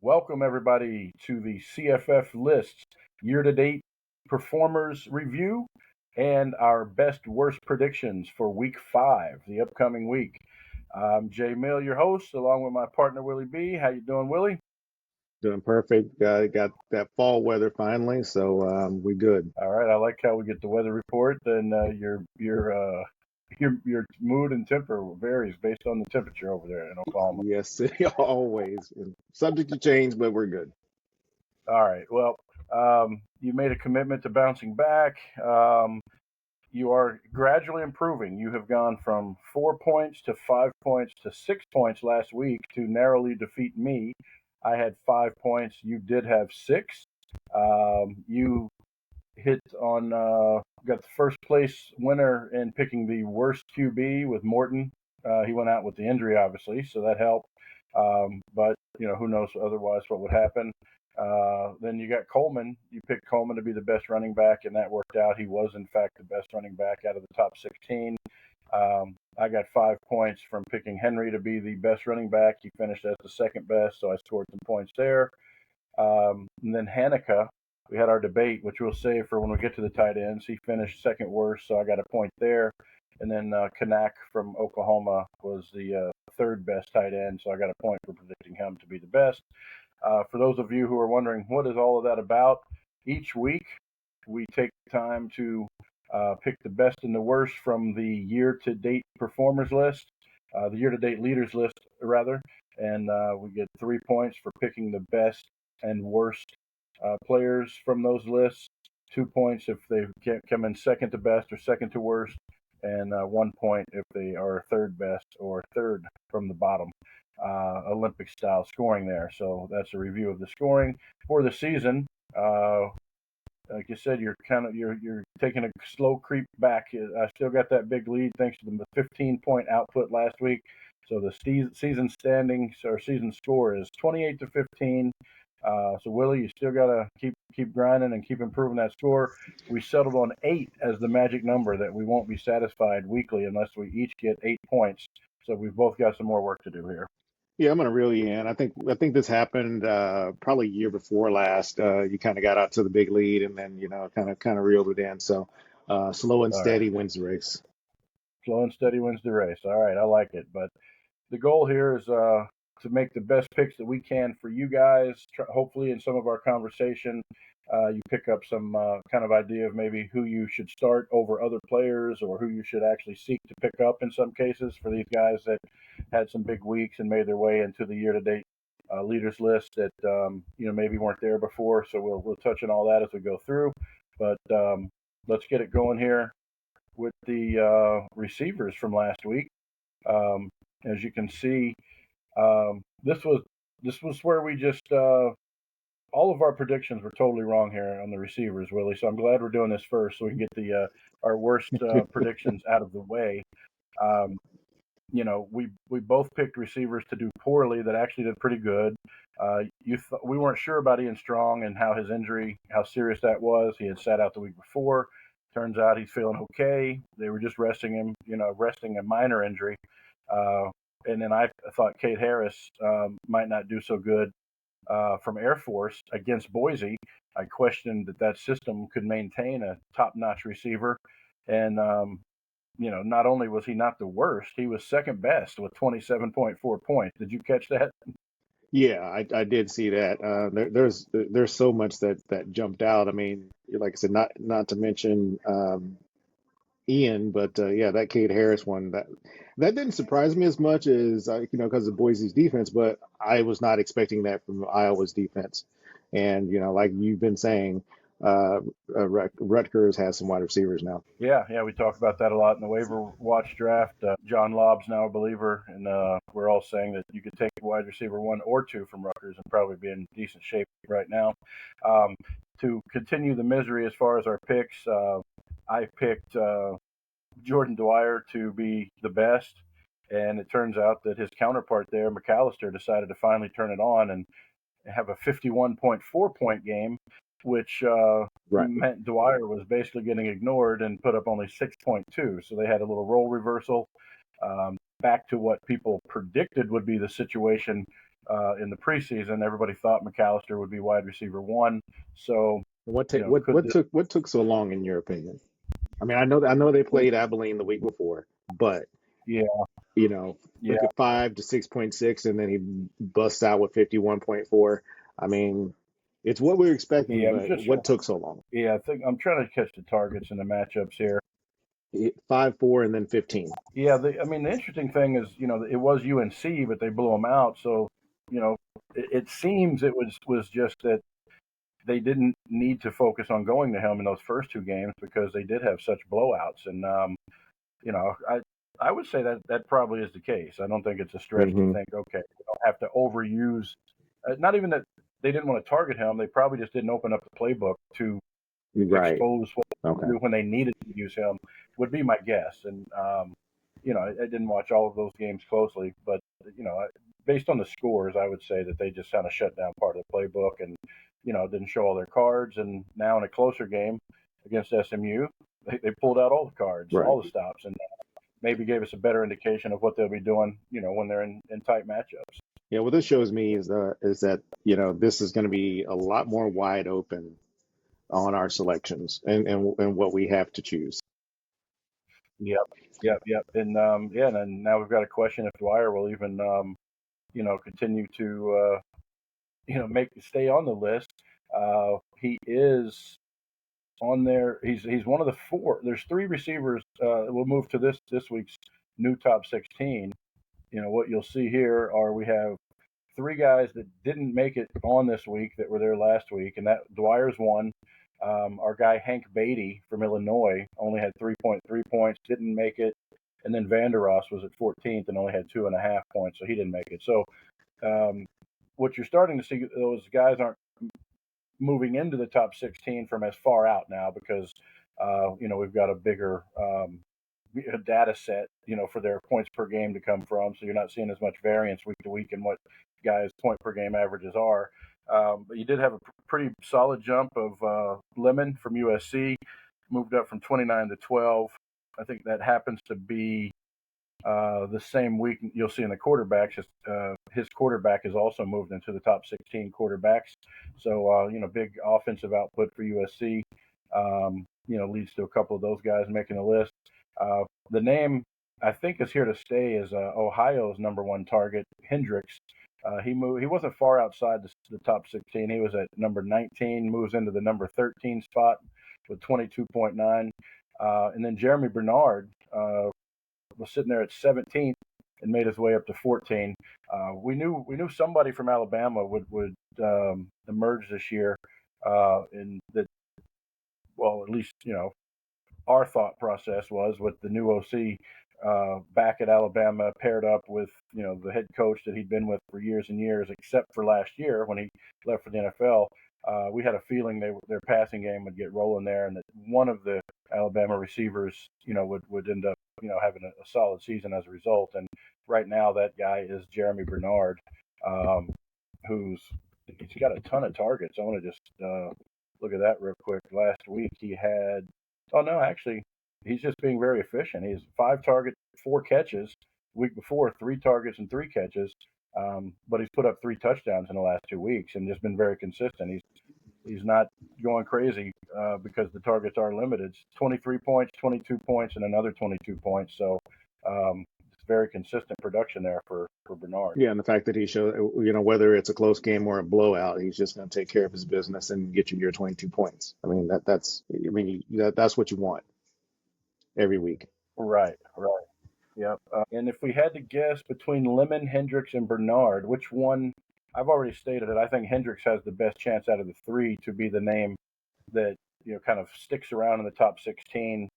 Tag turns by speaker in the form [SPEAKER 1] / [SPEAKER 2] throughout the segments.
[SPEAKER 1] Welcome, everybody, to the CFF Lists year-to-date performers review and our best worst predictions for Week 5, the upcoming week. I'm Jay Mill, your host, along with my partner Willie B. How you doing, Willie?
[SPEAKER 2] Doing perfect. Got that fall weather finally, so we good.
[SPEAKER 1] All right, I like how we get the weather report, and your mood and temper varies based on the temperature over there in Oklahoma.
[SPEAKER 2] Yes, always. Subject to change, but we're good.
[SPEAKER 1] All right, well, you made a commitment to bouncing back. You are gradually improving. You have gone from 4 points to 5 points to 6 points last week to narrowly defeat me. I had 5 points. You did have six. You hit on got the first place winner in picking the worst QB with Morton. He went out with the injury, obviously, so that helped. But who knows otherwise what would happen. Then you got Coleman. You picked Coleman to be the best running back, and that worked out. He was, in fact, the best running back out of the top 16. I got 5 points from picking Henry to be the best running back. He finished as the second best, so I scored some points there. And then Hanukkah, we had our debate, which we'll save for when we get to the tight ends. He finished second worst, so I got a point there. And then Kanak from Oklahoma was the third best tight end, so I got a point for predicting him to be the best. For those of you who are wondering what is all of that about, each week we take time to pick the best and the worst from the year-to-date performers list, the year-to-date leaders list, rather, and we get 3 points for picking the best and worst players from those lists, 2 points if they come in second to best or second to worst, and 1 point if they are third best or third from the bottom. Olympic style scoring there. So that's a review of the scoring for the season. Like you said, you're taking a slow creep back. I still got that big lead thanks to the 15-point output last week. So the season standings or season score is 28-15. So Willie, you still gotta keep grinding and keep improving that score. We settled on 8 as the magic number that we won't be satisfied weekly unless we each get 8 points. So we've both got some more work to do here.
[SPEAKER 2] Yeah, I'm gonna reel you in. I think this happened probably a year before last. You kind of got out to the big lead, and then kind of reeled it in. So slow and
[SPEAKER 1] All right,
[SPEAKER 2] steady wins the race.
[SPEAKER 1] slow and steady wins the race. All right, I like it. But the goal here is to make the best picks that we can for you guys. Hopefully, in some of our conversation, you pick up some kind of idea of maybe who you should start over other players or who you should actually seek to pick up in some cases for these guys that had some big weeks and made their way into the year-to-date leaders list that maybe weren't there before. So we'll touch on all that as we go through. But let's get it going here with the receivers from last week. As you can see, this was where we just all of our predictions were totally wrong here on the receivers, Willie. So I'm glad we're doing this first, so we can get the our worst predictions out of the way. Um, we both picked receivers to do poorly that actually did pretty good. We weren't sure about Ian Strong and how his injury, how serious that was. He had sat out the week before. Turns out he's feeling okay. They were just resting him, resting a minor injury. And then I thought Kate Harris might not do so good from Air Force against Boise. I questioned that system could maintain a top-notch receiver. And, not only was he not the worst, he was second best with 27.4 points. Did you catch that?
[SPEAKER 2] Yeah, I did see that. There's so much that jumped out. I mean, like I said, not to mention Ian, but yeah, that Cade Harris one that didn't surprise me as much as because of Boise's defense, but I was not expecting that from Iowa's defense. And like you've been saying, Rutgers has some wide receivers now.
[SPEAKER 1] Yeah, we talked about that a lot in the waiver watch draft. John Lobb's now a believer, and we're all saying that you could take wide receiver 1 or 2 from Rutgers and probably be in decent shape right now. To continue the misery as far as our picks, I picked Jordan Dwyer to be the best, and it turns out that his counterpart there, McAllister, decided to finally turn it on and have a 51.4-point game, which
[SPEAKER 2] Right.
[SPEAKER 1] meant Dwyer was basically getting ignored and put up only 6.2. So they had a little role reversal back to what people predicted would be the situation in the preseason. Everybody thought McAllister would be wide receiver one. So,
[SPEAKER 2] What
[SPEAKER 1] you
[SPEAKER 2] take
[SPEAKER 1] know, could this?
[SPEAKER 2] what took so long in your opinion? I mean, I know they played Abilene the week before, but
[SPEAKER 1] Yeah,
[SPEAKER 2] you know,
[SPEAKER 1] yeah,
[SPEAKER 2] took it 5 to 6.6, and then he busts out with 51.4. I mean, it's what we were expecting,
[SPEAKER 1] yeah. I'm
[SPEAKER 2] but
[SPEAKER 1] just,
[SPEAKER 2] what took so long?
[SPEAKER 1] yeah. I think I'm trying to catch the targets and the matchups here.
[SPEAKER 2] 5, 4, and then 15.
[SPEAKER 1] Yeah, I mean, the interesting thing is, it was UNC, but they blew them out. So, it seems it was just that they didn't need to focus on going to him in those first two games because they did have such blowouts. And I would say that that probably is the case. I don't think it's a stretch to
[SPEAKER 2] Hmm.
[SPEAKER 1] think, okay, we don't have to overuse. Not even that they didn't want to target him. They probably just didn't open up the playbook to
[SPEAKER 2] Right.
[SPEAKER 1] expose what
[SPEAKER 2] Okay.
[SPEAKER 1] to do when they needed to use him. Would be my guess. And I didn't watch all of those games closely, but based on the scores, I would say that they just kind of shut down part of the playbook and didn't show all their cards. And now in a closer game against SMU, they pulled out all the cards,
[SPEAKER 2] Right.
[SPEAKER 1] all the stops, and maybe gave us a better indication of what they'll be doing, when they're in tight matchups.
[SPEAKER 2] Yeah. What this shows me is that this is going to be a lot more wide open on our selections and what we have to choose.
[SPEAKER 1] Yep, yep, yep. And yeah, and then now we've got a question if Dwyer will even continue to make stay on the list. He is on there. He's one of the four. There's three receivers. We'll move to this week's new top 16. What you'll see here are we have three guys that didn't make it on this week that were there last week, and that Dwyer's one. Our guy Hank Beatty from Illinois only had 3.3 points, didn't make it, and then Vandeross was at 14th and only had 2.5 points, so he didn't make it. So um, what you're starting to see, those guys aren't moving into the top 16 from as far out now because we've got a bigger data set for their points per game to come from. So you're not seeing as much variance week to week in what guys' point per game averages are. But you did have a pretty solid jump of Lemon from USC, moved up from 29 to 12. I think that happens to be the same week you'll see in the quarterbacks. His quarterback is also moved into the top 16 quarterbacks. So, big offensive output for USC, leads to a couple of those guys making the list. The name I think is here to stay is Ohio's number one target, Hendricks. He moved. He wasn't far outside the top 16. He was at number 19, moves into the number 13 spot with 22.9. And then Jeremy Bernard was sitting there at 17th and made his way up to 14. We knew somebody from Alabama would emerge this year, in that. Well, at least our thought process was with the new OC back at Alabama, paired up with the head coach that he'd been with for years and years, except for last year when he left for the NFL. We had a feeling their passing game would get rolling there, and that one of the Alabama receivers, would end up, having a solid season as a result. And right now, that guy is Jeremy Bernard, um, who's he's got a ton of targets. I want to just look at that real quick. Last week he had, oh no, actually, he's just being very efficient. He has 5 targets, 4 catches. Week before, 3 targets and 3 catches. But he's put up 3 touchdowns in the last 2 weeks and just been very consistent. He's not going crazy because the targets are limited. It's 23 points, 22 points, and another 22 points. So it's very consistent production there for Bernard.
[SPEAKER 2] Yeah, and the fact that he showed, whether it's a close game or a blowout, he's just going to take care of his business and get you your 22 points. I mean, that's what you want every week.
[SPEAKER 1] Right, right. Yep. And if we had to guess between Lemon, Hendricks, and Bernard, which one? I've already stated it. I think Hendricks has the best chance out of the three to be the name that kind of sticks around in the top 16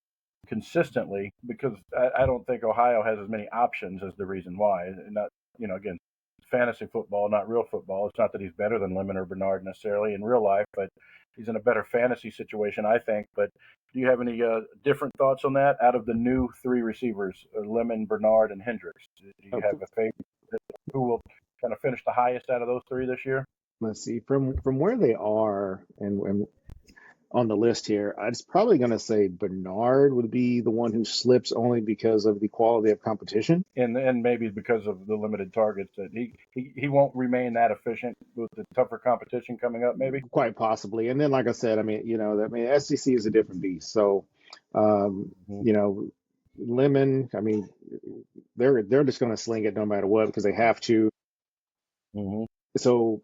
[SPEAKER 1] consistently because I don't think Ohio has as many options as the reason why. And not again, fantasy football, not real football. It's not that he's better than Lemon or Bernard necessarily in real life, but he's in a better fantasy situation, I think. But do you have any different thoughts on that? Out of the new three receivers, Lemon, Bernard, and Hendricks, do you have a favorite who will kind of finish the highest out of those three this year?
[SPEAKER 2] Let's see from where they are and on the list here. I was probably going to say Bernard would be the one who slips only because of the quality of competition.
[SPEAKER 1] And maybe because of the limited targets that he won't remain that efficient with the tougher competition coming up. Maybe.
[SPEAKER 2] Quite possibly. And then, like I said, I mean, SEC is a different beast. So,
[SPEAKER 1] Mm-hmm.
[SPEAKER 2] Lemon, I mean, they're just going to sling it no matter what because they have to.
[SPEAKER 1] Mm-hmm.
[SPEAKER 2] So,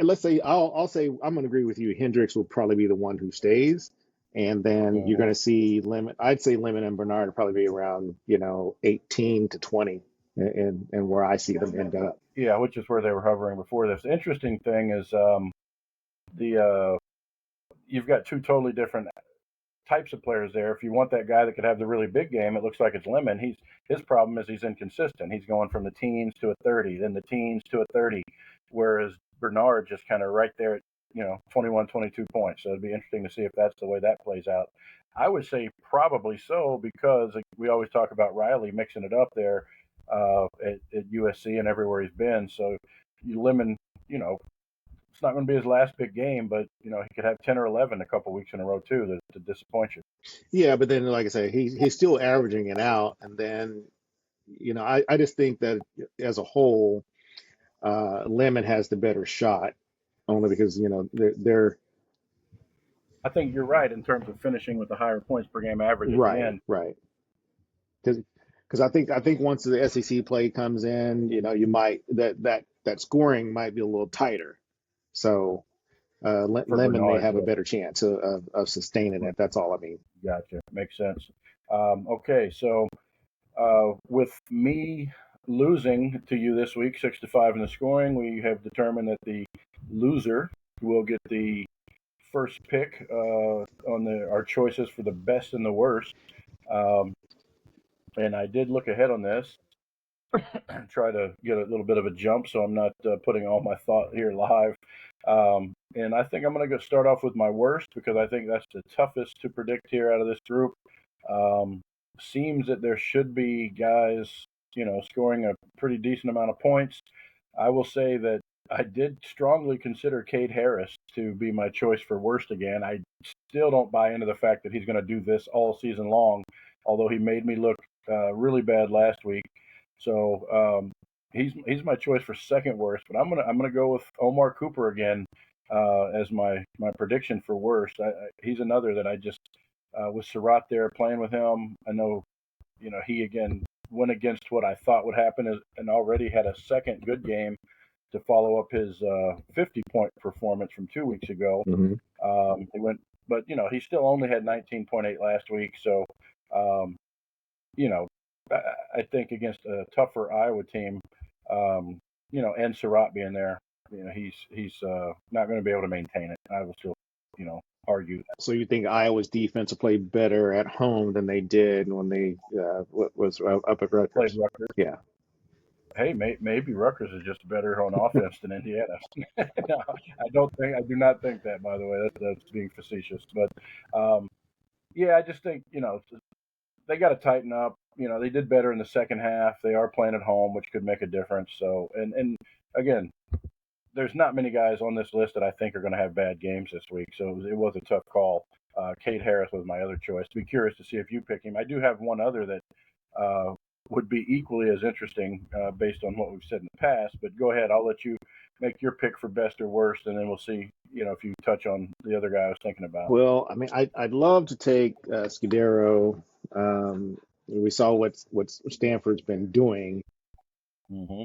[SPEAKER 2] let's say I'll say I'm going to agree with you. Hendricks will probably be the one who stays, and then you're
[SPEAKER 1] Mm-hmm.
[SPEAKER 2] going to see Lemon. I'd say Lemon and Bernard will probably be around 18 to 20, and where I see them end up.
[SPEAKER 1] Yeah, which is where they were hovering before this. The interesting thing is the you've got two totally different types of players there. If you want that guy that could have the really big game, it looks like it's Lemon. His problem is he's inconsistent. He's going from the teens to a 30, then the teens to a 30, whereas Bernard just kind of right there at 21, 22 points. So it'd be interesting to see if that's the way that plays out. I would say probably so because we always talk about Riley mixing it up there at USC and everywhere he's been. So you Lemon, you know, it's not going to be his last big game, but he could have 10 or 11 a couple weeks in a row too to disappoint you.
[SPEAKER 2] Yeah, but then, like I say, he's still averaging it out, and then I just think that as a whole, Lemon has the better shot, only because they're
[SPEAKER 1] I think you're right in terms of finishing with a higher points per game average at the
[SPEAKER 2] right,
[SPEAKER 1] end.
[SPEAKER 2] right. Because I think once the SEC play comes in, you might that scoring might be a little tighter. So
[SPEAKER 1] For
[SPEAKER 2] Lemon may
[SPEAKER 1] Bernard.
[SPEAKER 2] have a
[SPEAKER 1] Yeah.
[SPEAKER 2] better chance of sustaining it. That's all I mean.
[SPEAKER 1] Gotcha. Makes sense. Okay, so with me losing to you this week, 6-5 in the scoring, we have determined that the loser will get the first pick on our choices for the best and the worst. Um, and I did look ahead on this and try to get a little bit of a jump, so I'm not putting all my thought here live. And I think I'm going to go start off with my worst because I think that's the toughest to predict here out of this group. Um, Seems that there should be guys, scoring a pretty decent amount of points. I will say that I did strongly consider Cade Harris to be my choice for worst again. I still don't buy into the fact that he's going to do this all season long, although he made me look really bad last week. So he's my choice for second worst. But I'm gonna go with Omar Cooper again as my prediction for worst. He's another that I just with Surratt there playing with him. I know he again went against what I thought would happen and already had a second good game to follow up his 50-point performance from 2 weeks ago.
[SPEAKER 2] Hmm.
[SPEAKER 1] He went, but he still only had 19.8 last week. So, um, you know, I think against a tougher Iowa team, and Surratt being there, he's not going to be able to maintain it. I will still, argue that.
[SPEAKER 2] So you think Iowa's defense will play better at home than they did when they what was up at
[SPEAKER 1] Played
[SPEAKER 2] Rutgers?
[SPEAKER 1] Rutgers.
[SPEAKER 2] Yeah.
[SPEAKER 1] Hey, maybe Rutgers is just better on offense than Indiana. No, I do not think that. By the way, that's being facetious. But yeah, I just think they got to tighten up. They did better in the second half. They are playing at home, which could make a difference. So, and again, there's not many guys on this list that I think are going to have bad games this week. So it was a tough call. Cade Harris was my other choice. Be curious to see if you pick him. I do have one other that uh, would be equally as interesting based on what we've said in the past. But go ahead. I'll let you make your pick for best or worst, and then we'll see. If you touch on the other guy I was thinking about.
[SPEAKER 2] Well, I mean, I'd love to take Scudero. We saw what Stanford's been doing,
[SPEAKER 1] Hmm.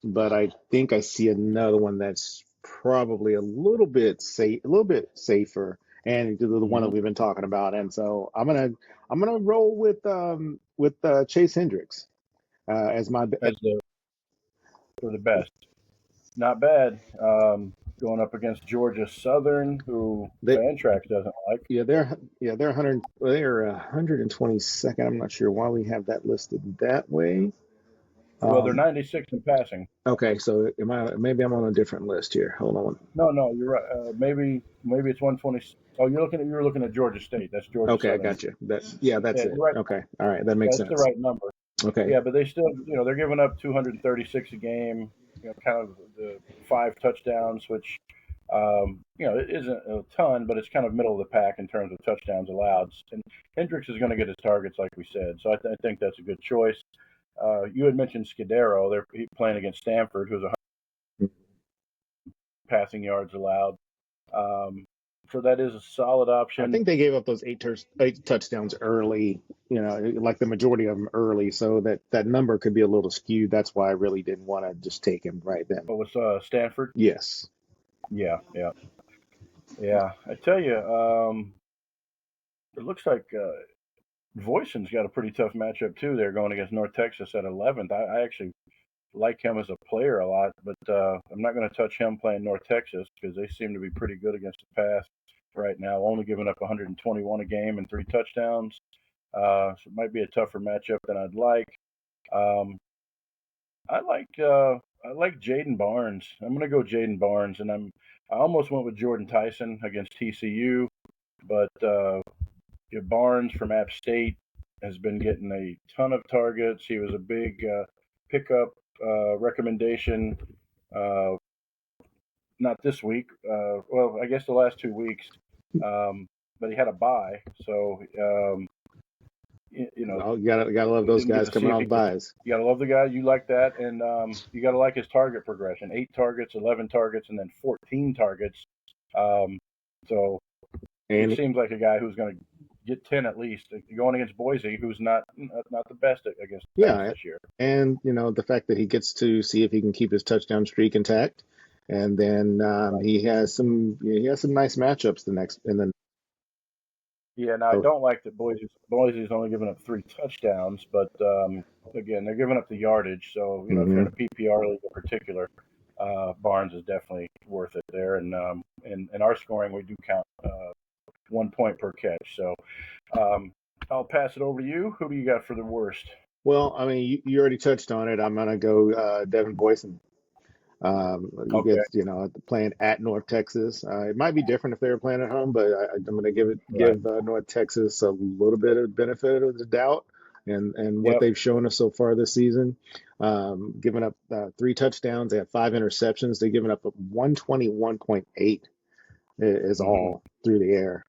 [SPEAKER 2] but I think I see another one that's probably a little bit safer, and the one that
[SPEAKER 1] Hmm.
[SPEAKER 2] we've been talking about. And so I'm gonna roll with Chase Hendricks as my
[SPEAKER 1] As for the best. Not bad. Going up against Georgia Southern, who
[SPEAKER 2] they,
[SPEAKER 1] Fantrax doesn't like.
[SPEAKER 2] they're 122nd. I'm not sure why we have that listed that way.
[SPEAKER 1] Well, they're
[SPEAKER 2] Um,
[SPEAKER 1] 96 in passing.
[SPEAKER 2] okay, so maybe I'm on a different list here. Hold on.
[SPEAKER 1] No, you're right. Maybe it's 120. Oh, you're looking at Georgia State. That's Georgia
[SPEAKER 2] Okay, I
[SPEAKER 1] Southern.
[SPEAKER 2] got you. Yeah, that's
[SPEAKER 1] Yeah,
[SPEAKER 2] it.
[SPEAKER 1] you're right.
[SPEAKER 2] Okay, all right, that makes
[SPEAKER 1] That's the
[SPEAKER 2] sense.
[SPEAKER 1] right number.
[SPEAKER 2] Okay,
[SPEAKER 1] Yeah, but they still, they're giving up 236 a game. Kind of the five touchdowns, which It isn't a ton, but it's kind of middle of the pack in terms of touchdowns allowed. And Hendricks is going to get his targets, like we said. So I think that's a good choice. You had mentioned Scudero. They're playing against Stanford, who's a passing yards allowed. Um, so that is a solid
[SPEAKER 2] I
[SPEAKER 1] option.
[SPEAKER 2] think they gave up those eight touchdowns early, like the majority of them early, so that number could be a little skewed. That's why I really didn't want to just take him right then.
[SPEAKER 1] What was Stanford?
[SPEAKER 2] Yes.
[SPEAKER 1] Yeah, yeah, yeah. I tell you, it looks like Voisin's got a pretty tough matchup too. They're going against North Texas at 11th. I actually like him as a player a lot, but I'm not going to touch him playing North Texas because they seem to be pretty good against the pass right now, only giving up 121 a game and 3 touchdowns. So it might be a tougher matchup than I'd like. Um, I like Jaden Barnes. I'm going to go Jaden Barnes, and I almost went with Jordan Tyson against TCU, but Barnes from App State has been getting a ton of targets. He was a big pickup recommendation. Uh, Not this week. Well, I guess the last 2 weeks. Um, but he had a bye, so
[SPEAKER 2] Oh, you gotta love
[SPEAKER 1] we
[SPEAKER 2] those
[SPEAKER 1] didn't get
[SPEAKER 2] guys
[SPEAKER 1] to see
[SPEAKER 2] coming
[SPEAKER 1] if
[SPEAKER 2] off
[SPEAKER 1] he could.
[SPEAKER 2] buys.
[SPEAKER 1] You gotta love the guy. You like that, and you gotta like his target progression: 8 targets, 11 targets, and then 14 targets. Um, so he
[SPEAKER 2] And
[SPEAKER 1] seems like a guy who's going to get 10 at least. Going against Boise, who's not the best against the pass
[SPEAKER 2] yeah,
[SPEAKER 1] this year.
[SPEAKER 2] and the fact that he gets to see if he can keep his touchdown streak intact, and then
[SPEAKER 1] Right.
[SPEAKER 2] he has some nice matchups the next and then.
[SPEAKER 1] Yeah. Now I don't like that Boise's only giving up 3 touchdowns, but again, they're giving up the yardage. So if you're in
[SPEAKER 2] Mhm.
[SPEAKER 1] a PPR league in particular, Barnes is definitely worth it there. And in our scoring, we do count 1 point per catch. So I'll pass it over to you. Who do you got for the worst?
[SPEAKER 2] Well, I mean, you already touched on it. I'm gonna go Devin Boyson. You
[SPEAKER 1] Okay.
[SPEAKER 2] get, playing at North Texas. It might be different if they were playing at home, but I'm going to
[SPEAKER 1] Right.
[SPEAKER 2] give North Texas a little bit of benefit of the doubt, and what
[SPEAKER 1] Yep.
[SPEAKER 2] they've shown us so far this season. Giving up 3 touchdowns, they have 5 interceptions. They've given up 121.8 is
[SPEAKER 1] Hmm.
[SPEAKER 2] all through the air.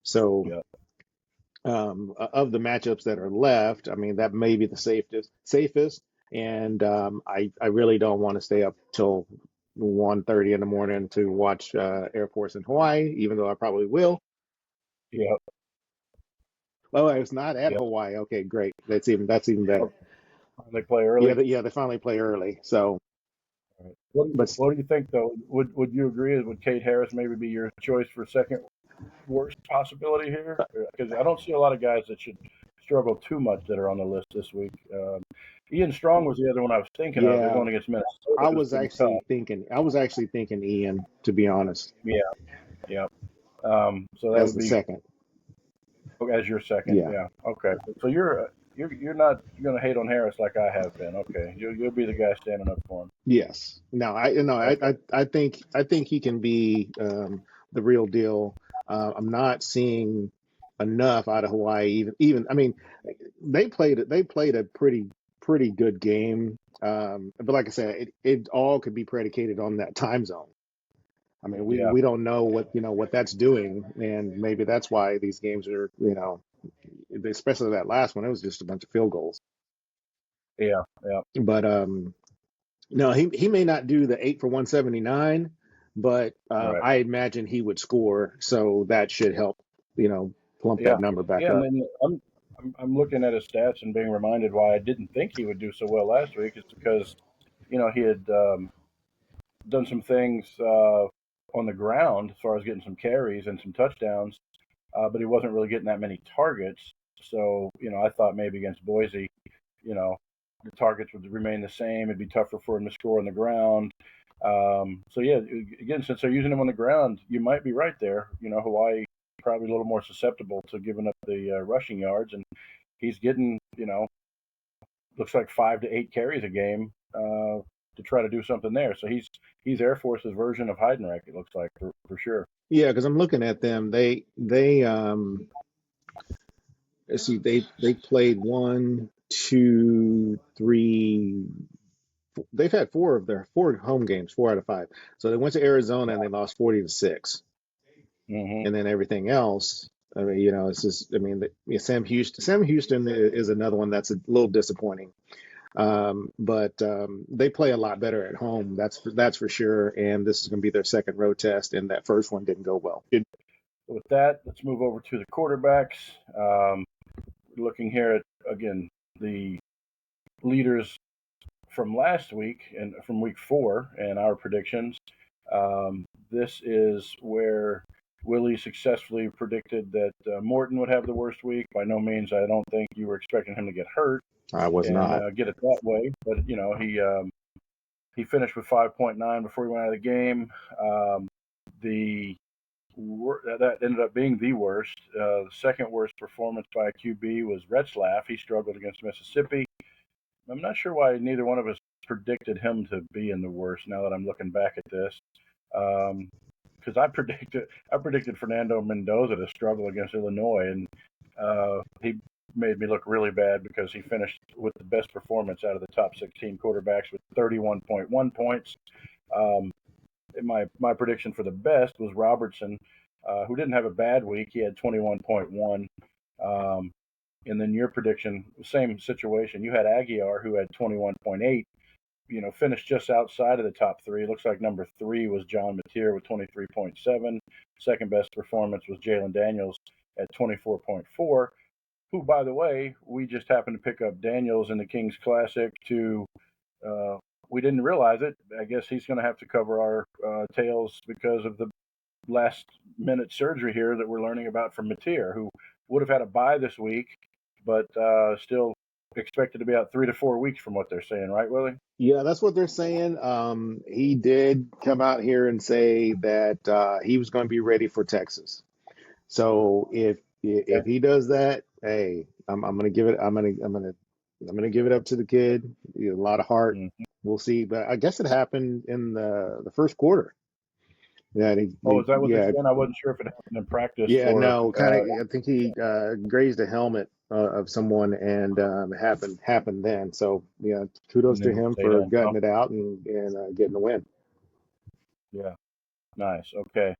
[SPEAKER 2] So
[SPEAKER 1] Yep.
[SPEAKER 2] of the matchups that are left, I mean, that may be the safest. And I really don't want to stay up till 1:30 in the morning to watch Air Force in Hawaii, even though I probably will.
[SPEAKER 1] Yep.
[SPEAKER 2] Oh, it's not at
[SPEAKER 1] Yep.
[SPEAKER 2] Hawaii. Okay, great. That's even better.
[SPEAKER 1] Okay. They play
[SPEAKER 2] Yeah,
[SPEAKER 1] early.
[SPEAKER 2] they finally play early. So,
[SPEAKER 1] Right.
[SPEAKER 2] but
[SPEAKER 1] What do you think though? Would you agree? Would Kate Harris maybe be your choice for second worst possibility here? Because I don't see a lot of guys that should struggle too much that are on the list this week. Ian Strong was the other one I was thinking of. They're
[SPEAKER 2] yeah,
[SPEAKER 1] going against Minnesota, who's pretty tough.
[SPEAKER 2] I was actually thinking Ian, to be honest,
[SPEAKER 1] Yeah, yeah. So that
[SPEAKER 2] as
[SPEAKER 1] would
[SPEAKER 2] the
[SPEAKER 1] be
[SPEAKER 2] second.
[SPEAKER 1] as your second.
[SPEAKER 2] Yeah.
[SPEAKER 1] Yeah. Okay. So you're not going to hate on Harris like I have been. Okay. You'll be the guy standing up for him.
[SPEAKER 2] Yes. No, I no,
[SPEAKER 1] Okay.
[SPEAKER 2] I think he can be the real deal. I'm not seeing enough out of Hawaii. Even I mean, they played a pretty good game. But like I said, it all could be predicated on that time zone. I mean, we
[SPEAKER 1] Yeah.
[SPEAKER 2] we don't know what that's doing, and maybe that's why these games are, especially that last one. It was just a bunch of field goals.
[SPEAKER 1] Yeah. Yeah.
[SPEAKER 2] But no, he may not do the 8 for 179, but
[SPEAKER 1] Right.
[SPEAKER 2] I imagine he would score, so that should help, plump
[SPEAKER 1] Yeah.
[SPEAKER 2] that number back
[SPEAKER 1] Yeah. And
[SPEAKER 2] up.
[SPEAKER 1] then I'm looking at his stats and being reminded why I didn't think he would do so well last week is because he had done some things on the ground as far as getting some carries and some touchdowns, but he wasn't really getting that many targets. So I thought maybe against Boise, you know, the targets would remain the same. It'd be tougher for him to score on the ground. So yeah, again, since they're using him on the ground, you might be right there. Hawaii probably a little more susceptible to giving up the rushing yards, and he's getting looks like 5 to 8 carries a game to try to do something there. So he's Air Force's version of Heidenreich. It looks like for sure.
[SPEAKER 2] Yeah, because I'm looking at them. They let's see, they played 1, 2, 3. they've had four of their four home games, 4 out of 5. So they went to Arizona and they lost 40-6,
[SPEAKER 1] Mm-hmm.
[SPEAKER 2] and then everything else. I mean, it's just. I mean, Sam Houston is another one that's a little disappointing. But they play a lot better at home. That's for sure. And this is going to be their second road test, and that first one didn't go well.
[SPEAKER 1] With that, let's move over to the quarterbacks. Looking here at, again, the leaders from last week and from week 4 and our predictions. This is where Willie successfully predicted that Morton would have the worst week. By no means, I don't think you were expecting him to get hurt
[SPEAKER 2] I was
[SPEAKER 1] and
[SPEAKER 2] not.
[SPEAKER 1] get it that way. But he finished with 5.9 before he went out of the game. The that ended up being the worst. The second worst performance by a QB was Retzlaff. He struggled against Mississippi. I'm not sure why neither one of us predicted him to be in the worst. Now that I'm looking back at this, because I predicted Fernando Mendoza to struggle against Illinois, and he made me look really bad because he finished with the best performance out of the top 16 quarterbacks with 31.1 points. Um, my prediction for the best was Robertson, who didn't have a bad week. He had 21.1. Um, and then your prediction, same situation. You had Aguiar, who had 21.8. Finished just outside of the top three. It looks like number 3 was John Mateer with 23.7. Second best performance was Jalen Daniels at 24.4. Who, by the way, we just happened to pick up Daniels in the Kings Classic to uh, we didn't realize it. I guess he's going to have to cover our tails because of the last minute surgery here that we're learning about from Mateer, who would have had a bye this week, but still expected to be out 3 to 4 weeks from what they're saying, right, Willie?
[SPEAKER 2] Yeah, that's what they're saying. He did come out here and say that he was going to be ready for Texas. So if
[SPEAKER 1] Okay.
[SPEAKER 2] he does that, hey, I'm gonna give it. I'm gonna give it up to the kid. A lot of heart.
[SPEAKER 1] Mm.
[SPEAKER 2] We'll see. But I guess it happened in the first quarter. Yeah,
[SPEAKER 1] Oh, is that what they're
[SPEAKER 2] yeah,
[SPEAKER 1] saying? I wasn't sure if it happened in practice
[SPEAKER 2] yeah.
[SPEAKER 1] or.
[SPEAKER 2] No, kind of. I think he grazed a helmet of someone, and it happened then. So yeah, kudos
[SPEAKER 1] And
[SPEAKER 2] to
[SPEAKER 1] then
[SPEAKER 2] him
[SPEAKER 1] stayed
[SPEAKER 2] for
[SPEAKER 1] on. Oh,
[SPEAKER 2] gutting it out and getting the win.
[SPEAKER 1] yeah. Nice. Okay.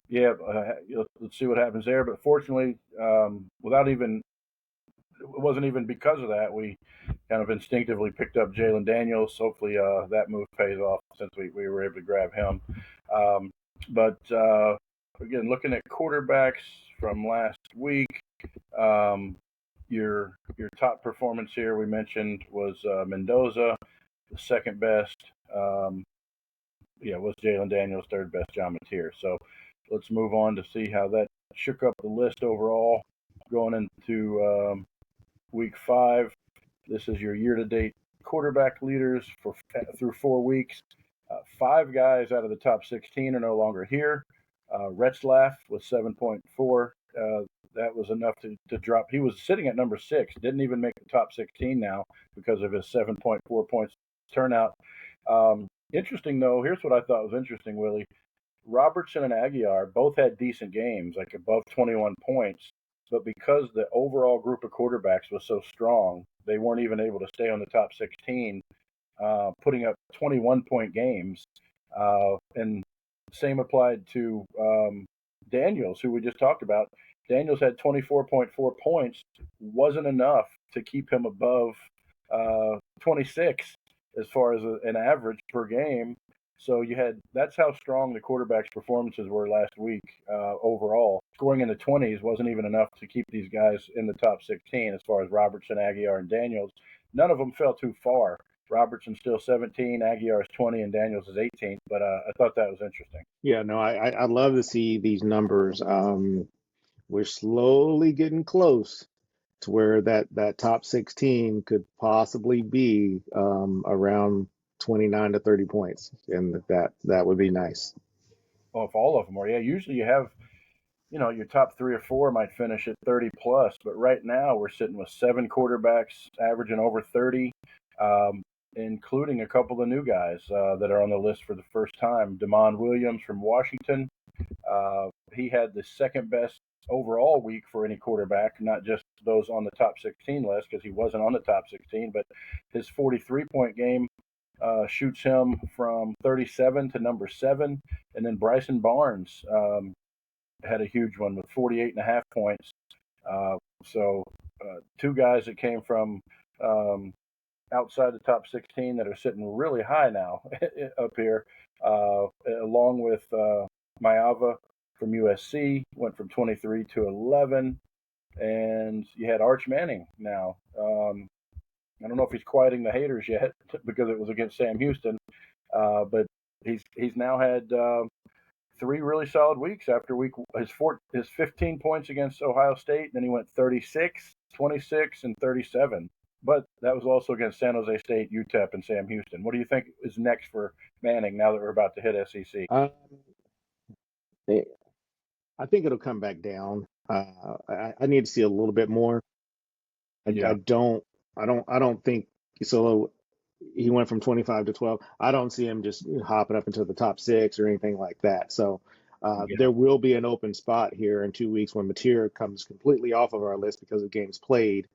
[SPEAKER 1] Yeah. Let's see what happens there. But fortunately, without even it wasn't even because of that. We kind of instinctively picked up Jalen Daniels. Hopefully, that move pays off since we were able to grab him. Um, but again, looking at quarterbacks from last week, um, your top performance here we mentioned was Mendoza. The second best, was Jalen Daniels. Third best, John Mateer. So let's move on to see how that shook up the list overall going into week 5. This is your year-to-date quarterback leaders for through 4 weeks. 5 guys out of the top 16 are no longer here. Retzlaff with 7.4. That was enough to drop. He was sitting at number 6. Didn't even make the top 16 now because of his 7.4 points turnout. Interesting though. Here's what I thought was interesting, Willie. Robertson and Aguiar both had decent games, like above 21 points, but because the overall group of quarterbacks was so strong, they weren't even able to stay on the top 16, putting up 21-point games. And same applied to Daniels, who we just talked about. Daniels had 24.4 points, wasn't enough to keep him above 26 as far as an average per game. So that's how strong the quarterbacks' performances were last week overall. Scoring in the 20s wasn't even enough to keep these guys in the top 16 as far as Robertson, Aguiar, and Daniels. None of them fell too far. Robertson's still 17, Aguiar is 20, and Daniels is 18. But I thought that was interesting.
[SPEAKER 2] Yeah, no, I love to see these numbers. We're slowly getting close to where that top 16 could possibly be around 29 to 30 points, and that would be nice.
[SPEAKER 1] Well, if all of them are, yeah. Usually you have, your top 3 or 4 might finish at 30 plus, but right now we're sitting with 7 quarterbacks averaging over 30, um, including a couple of new guys that are on the list for the first time. Damon Williams from Washington. He had the second best overall week for any quarterback, not just those on the top 16 list because he wasn't on the top 16, but his 43-point game shoots him from 37 to number 7. And then Bryson Barnes had a huge one with 48.5 points. So two guys that came from outside the top 16 that are sitting really high now up here, along with Mayava from USC, went from 23 to 11. And you had Arch Manning now. I don't know if he's quieting the haters yet because it was against Sam Houston, but he's now had 3 really solid weeks after his 15 points against Ohio State. Then he went 36, 26, and 37. But that was also against San Jose State, UTEP, and Sam Houston. What do you think is next for Manning now that we're about to hit SEC?
[SPEAKER 2] I think it'll come back down. I need to see a little bit more. I
[SPEAKER 1] Yeah,
[SPEAKER 2] don't I don't think so. He went from 25 to 12. I don't see him just hopping up into the top 6 or anything like that. So
[SPEAKER 1] yeah,
[SPEAKER 2] there will be an open spot here in 2 weeks when Mateer comes completely off of our list because of games played.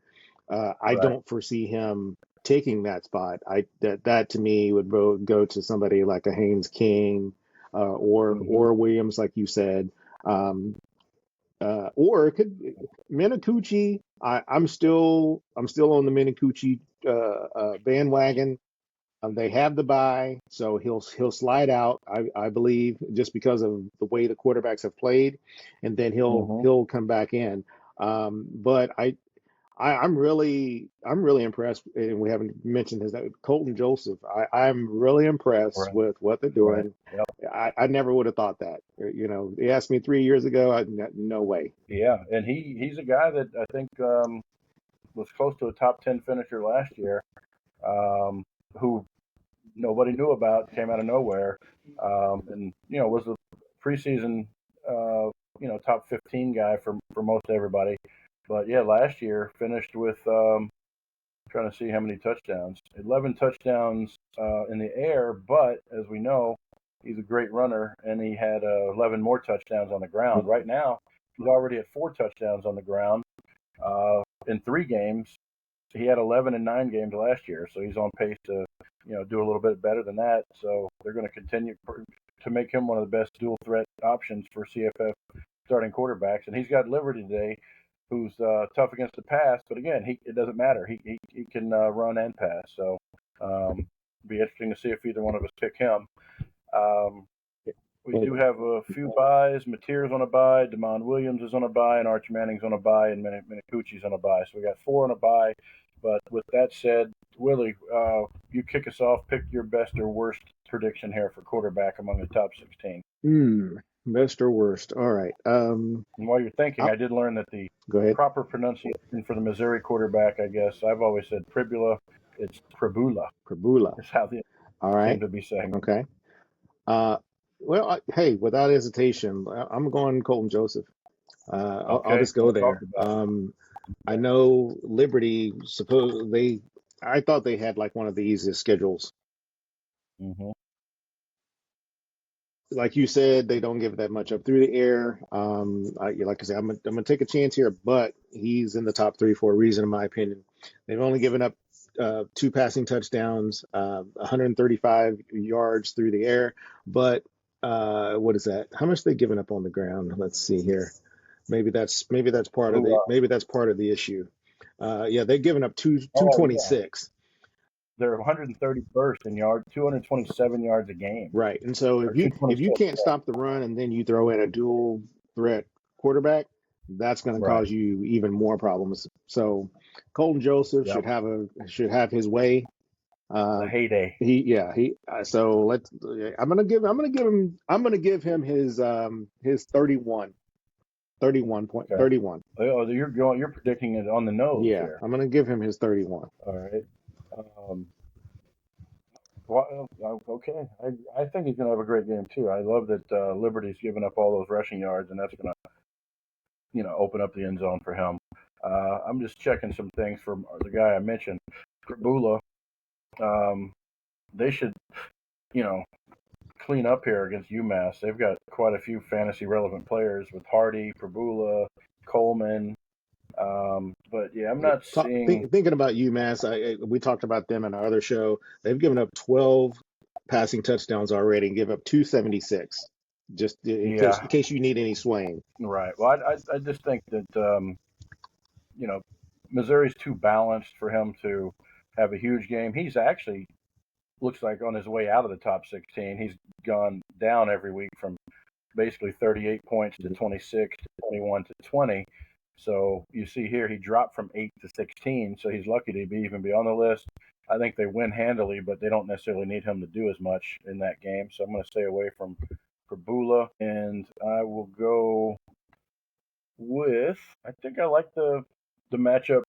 [SPEAKER 2] I
[SPEAKER 1] right.
[SPEAKER 2] don't foresee him taking that spot. That to me would go to somebody like a Haynes King
[SPEAKER 1] Hmm.
[SPEAKER 2] or Williams, like you said. Um, or it could Minakuchi. I'm still on the Minakuchi bandwagon. They have the bye, so he'll slide out. I believe just because of the way the quarterbacks have played, and then he'll
[SPEAKER 1] Hmm.
[SPEAKER 2] he'll come back in. But I'm really impressed, and we haven't mentioned his name, Colton Joseph. I'm really impressed
[SPEAKER 1] Right,
[SPEAKER 2] with what they're
[SPEAKER 1] right.
[SPEAKER 2] doing.
[SPEAKER 1] Yep.
[SPEAKER 2] I never would have thought that. They asked me 3 years ago. No way.
[SPEAKER 1] Yeah, and he's a guy that I think was close to a top 10 finisher last year, who nobody knew about, came out of nowhere, and was a preseason top 15 guy for most everybody. But yeah, last year finished with trying to see how many touchdowns, 11 touchdowns in the air. But as we know, he's a great runner, and he had 11 more touchdowns on the ground. Right now, he's already at 4 touchdowns on the ground in 3 games. He had 11 in 9 games last year, so he's on pace to do a little bit better than that. So they're going to continue to make him one of the best dual threat options for CFF starting quarterbacks. And he's got Liberty today, who's tough against the pass, but again, it doesn't matter. He can run and pass. So be interesting to see if either one of us pick him. Um, we do have a few buys. Mateer's on a buy, Damon Williams is on a buy, and Arch Manning's on a buy, and Minakuchi's on a buy. So we got 4 on a buy. But with that said, Willie, you kick us off. Pick your best or worst prediction here for quarterback among the top 16.
[SPEAKER 2] Best or worst? All right.
[SPEAKER 1] And while you're thinking,
[SPEAKER 2] I'll,
[SPEAKER 1] I did learn that the
[SPEAKER 2] go ahead.
[SPEAKER 1] proper pronunciation for the Missouri quarterback, I guess, I've always said Pribula. It's Pribula.
[SPEAKER 2] Prabula.
[SPEAKER 1] Is how they
[SPEAKER 2] All
[SPEAKER 1] seem
[SPEAKER 2] right.
[SPEAKER 1] to be saying it.
[SPEAKER 2] Okay. Uh, well, hey, without hesitation, I'm going Colton Joseph. I'll
[SPEAKER 1] Okay,
[SPEAKER 2] just go
[SPEAKER 1] let's talk
[SPEAKER 2] there.
[SPEAKER 1] about
[SPEAKER 2] I know Liberty. I thought they had like one of the easiest schedules.
[SPEAKER 1] it. Hmm.
[SPEAKER 2] Like you said, they don't give that much up through the air. Like I said, I'm gonna take a chance here, but he's in the top three for a reason, in my opinion. They've only given up 2 passing touchdowns, 135 yards through the air, but what is that? How much they given up on the ground? Let's see here. Maybe that's part of
[SPEAKER 1] Who?
[SPEAKER 2] the issue. Yeah, they've given up two
[SPEAKER 1] Oh
[SPEAKER 2] twenty
[SPEAKER 1] yeah,
[SPEAKER 2] six.
[SPEAKER 1] they're 131st in yards, 227 yards a game,
[SPEAKER 2] Right. And so
[SPEAKER 1] or
[SPEAKER 2] if you
[SPEAKER 1] 226.
[SPEAKER 2] can't stop the run and then you throw in a dual threat quarterback, that's going to
[SPEAKER 1] Right.
[SPEAKER 2] cause you even more problems. So Colton Joseph
[SPEAKER 1] Yep.
[SPEAKER 2] should have his way.
[SPEAKER 1] The
[SPEAKER 2] Uh,
[SPEAKER 1] heyday.
[SPEAKER 2] he so let's I'm gonna give him his 31 point
[SPEAKER 1] Okay.
[SPEAKER 2] 31.
[SPEAKER 1] Oh, you're predicting it on the nose
[SPEAKER 2] Yeah,
[SPEAKER 1] here.
[SPEAKER 2] I'm gonna give him his 31.
[SPEAKER 1] All right. Um, okay. I think he's going to have a great game too. I love that Liberty's given up all those rushing yards, and that's going to open up the end zone for him. I'm just checking some things from the guy I mentioned, Bula. Um, they should you know clean up here against UMass. They've got quite a few fantasy relevant players with Hardy, Prabula, Coleman. But yeah, I'm not seeing.
[SPEAKER 2] Thinking about UMass, we talked about them in our other show. They've given up 12 passing touchdowns already and give up 276. Just
[SPEAKER 1] Yeah,
[SPEAKER 2] in case you need any swaying.
[SPEAKER 1] right. Well, I just think that you know Missouri's too balanced for him to have a huge game. He's actually looks like on his way out of the top 16. He's gone down every week from basically 38 points to 26 to 21 to 20. So you see here he dropped from 8 to 16. So he's lucky to even be on the list. I think they win handily, but they don't necessarily need him to do as much in that game. So I'm going to stay away from Bula, and I will go with. I think I like the matchup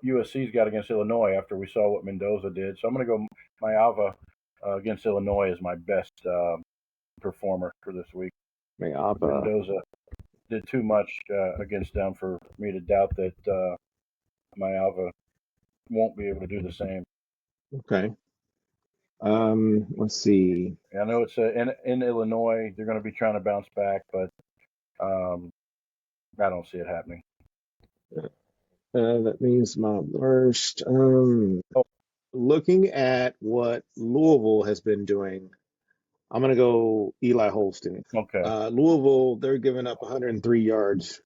[SPEAKER 1] USC's got against Illinois after we saw what Mendoza did. So I'm going to go Mayava against Illinois as my best performer for this week.
[SPEAKER 2] Mayava.
[SPEAKER 1] Mendoza did too much against them for me to doubt that Mayava won't be able to do the same.
[SPEAKER 2] Okay. Let's see.
[SPEAKER 1] I know it's in Illinois. They're going to be trying to bounce back, but um, I don't see it happening.
[SPEAKER 2] That means my worst.
[SPEAKER 1] Oh,
[SPEAKER 2] Looking at what Louisville has been doing, I'm going to go Eli Holston.
[SPEAKER 1] okay.
[SPEAKER 2] Louisville, they're giving up 103 yards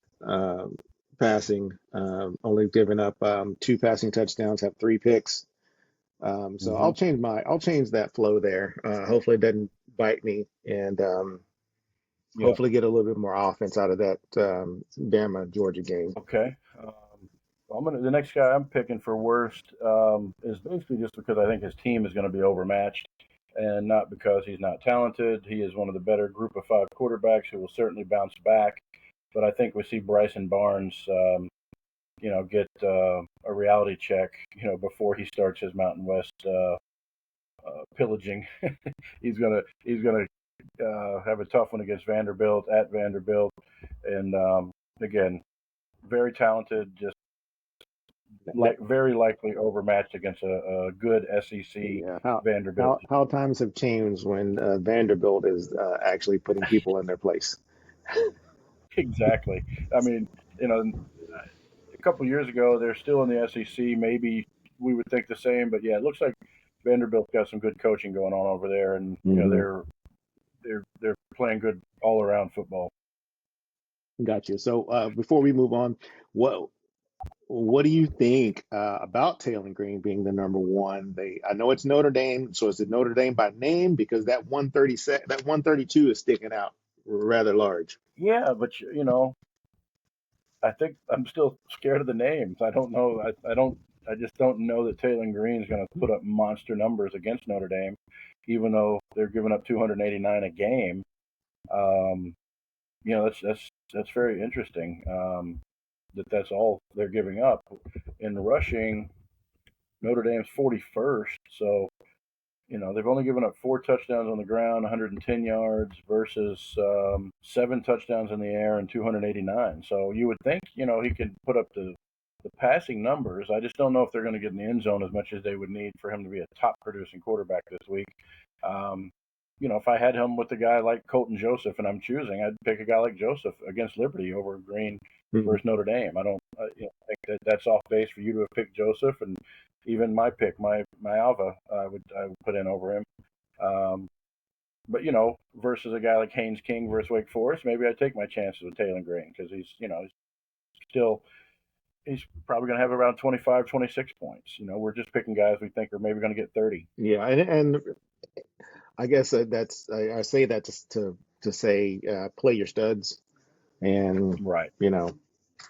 [SPEAKER 2] passing, only giving up two passing touchdowns, have three picks. So
[SPEAKER 1] Hmm.
[SPEAKER 2] I'll change that flow there. Hopefully it doesn't bite me, and
[SPEAKER 1] Yeah.
[SPEAKER 2] hopefully get a little bit more offense out of that Bama Georgia game.
[SPEAKER 1] Okay. The next guy I'm picking for worst is basically just because I think his team is going to be overmatched, and not because he's not talented. He is one of the better group of five quarterbacks who will certainly bounce back. But I think we see Bryson Barnes, get a reality check, before he starts his Mountain West pillaging. He's gonna have a tough one against Vanderbilt at Vanderbilt, and again, very talented, just
[SPEAKER 2] That,
[SPEAKER 1] very likely overmatched against a good SEC
[SPEAKER 2] yeah,
[SPEAKER 1] Vanderbilt.
[SPEAKER 2] how times have changed when Vanderbilt is actually putting people in their place.
[SPEAKER 1] Exactly. I mean, a couple of years ago, they're still in the SEC. Maybe we would think the same, but yeah, it looks like Vanderbilt's got some good coaching going on over there, and
[SPEAKER 2] Hmm.
[SPEAKER 1] they're playing good all around football.
[SPEAKER 2] Gotcha. So before we move on, what what do you think about Taylor Green being the number one? I know it's Notre Dame, so is it Notre Dame by name? Because that 132 is sticking out rather large.
[SPEAKER 1] Yeah, but I think I'm still scared of the names. I don't know. I don't. I just don't know that Taylor Green's going to put up monster numbers against Notre Dame, even though they're giving up 289 a game. Um, that's very interesting. That's all they're giving up in rushing. Notre Dame's 41st, so they've only given up four touchdowns on the ground, 110 yards versus seven touchdowns in the air and 289. So you would think, he could put up the passing numbers. I just don't know if they're going to get in the end zone as much as they would need for him to be a top producing quarterback this week. Um, if I had him with a guy like Colton Joseph and I'm choosing, I'd pick a guy like Joseph against Liberty over Green
[SPEAKER 2] Mhm.
[SPEAKER 1] versus Notre Dame. I don't think that's off base for you to have picked Joseph, and even my pick, my Alva, I would put in over him. Um, but versus a guy like Haynes King versus Wake Forest, maybe I take my chances with Taylor Green because he's still he's probably going to have around 25, 26 points. We're just picking guys we think are maybe going to get 30.
[SPEAKER 2] Yeah, and I guess I say that to say play your studs and
[SPEAKER 1] Right.
[SPEAKER 2] you know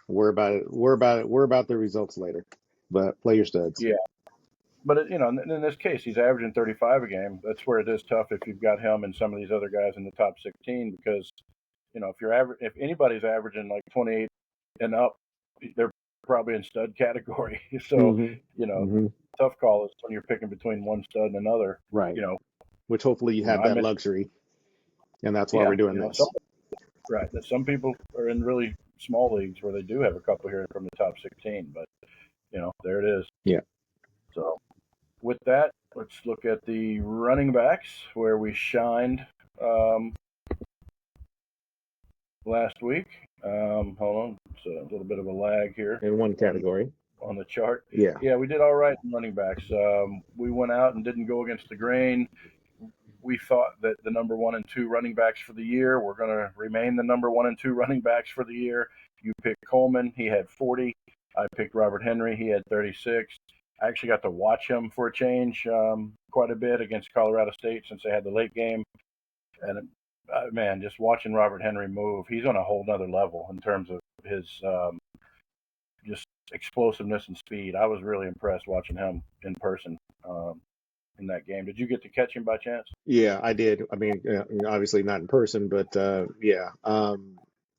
[SPEAKER 2] worry about the results later, but play your studs.
[SPEAKER 1] Yeah. But in this case, he's averaging 35 a game. That's where it is tough if you've got him and some of these other guys in the top 16 because if anybody's averaging like 28 and up, they're probably in stud category. So
[SPEAKER 2] Hmm.
[SPEAKER 1] you know,
[SPEAKER 2] Hmm.
[SPEAKER 1] tough call is when you're picking between one stud and another.
[SPEAKER 2] Right.
[SPEAKER 1] You know,
[SPEAKER 2] Which hopefully you have
[SPEAKER 1] I
[SPEAKER 2] that
[SPEAKER 1] mentioned,
[SPEAKER 2] luxury, and that's why
[SPEAKER 1] yeah,
[SPEAKER 2] we're doing this.
[SPEAKER 1] right. That some people are in really small leagues where they do have a couple here from the top 16, but there it is.
[SPEAKER 2] Yeah.
[SPEAKER 1] So with that, let's look at the running backs where we shined. Um, last week. Hold on, it's a little bit of a lag here
[SPEAKER 2] in one
[SPEAKER 1] on
[SPEAKER 2] category.
[SPEAKER 1] on the chart.
[SPEAKER 2] Yeah.
[SPEAKER 1] Yeah, we did all right in running backs. We went out and didn't go against the grain. We thought that the number 1 and 2 running backs for the year were going to remain the number 1 and 2 running backs for the year. You picked Coleman, he had 40. I picked Robert Henry, he had 36. I actually got to watch him for a change quite a bit against Colorado State since they had the late game. And man, just watching Robert Henry move, he's on a whole nother level in terms of his just explosiveness and speed. I was really impressed watching him in person in that game. Did you get to catch him by chance?
[SPEAKER 2] Yeah, I did. I mean, obviously not in person, but yeah.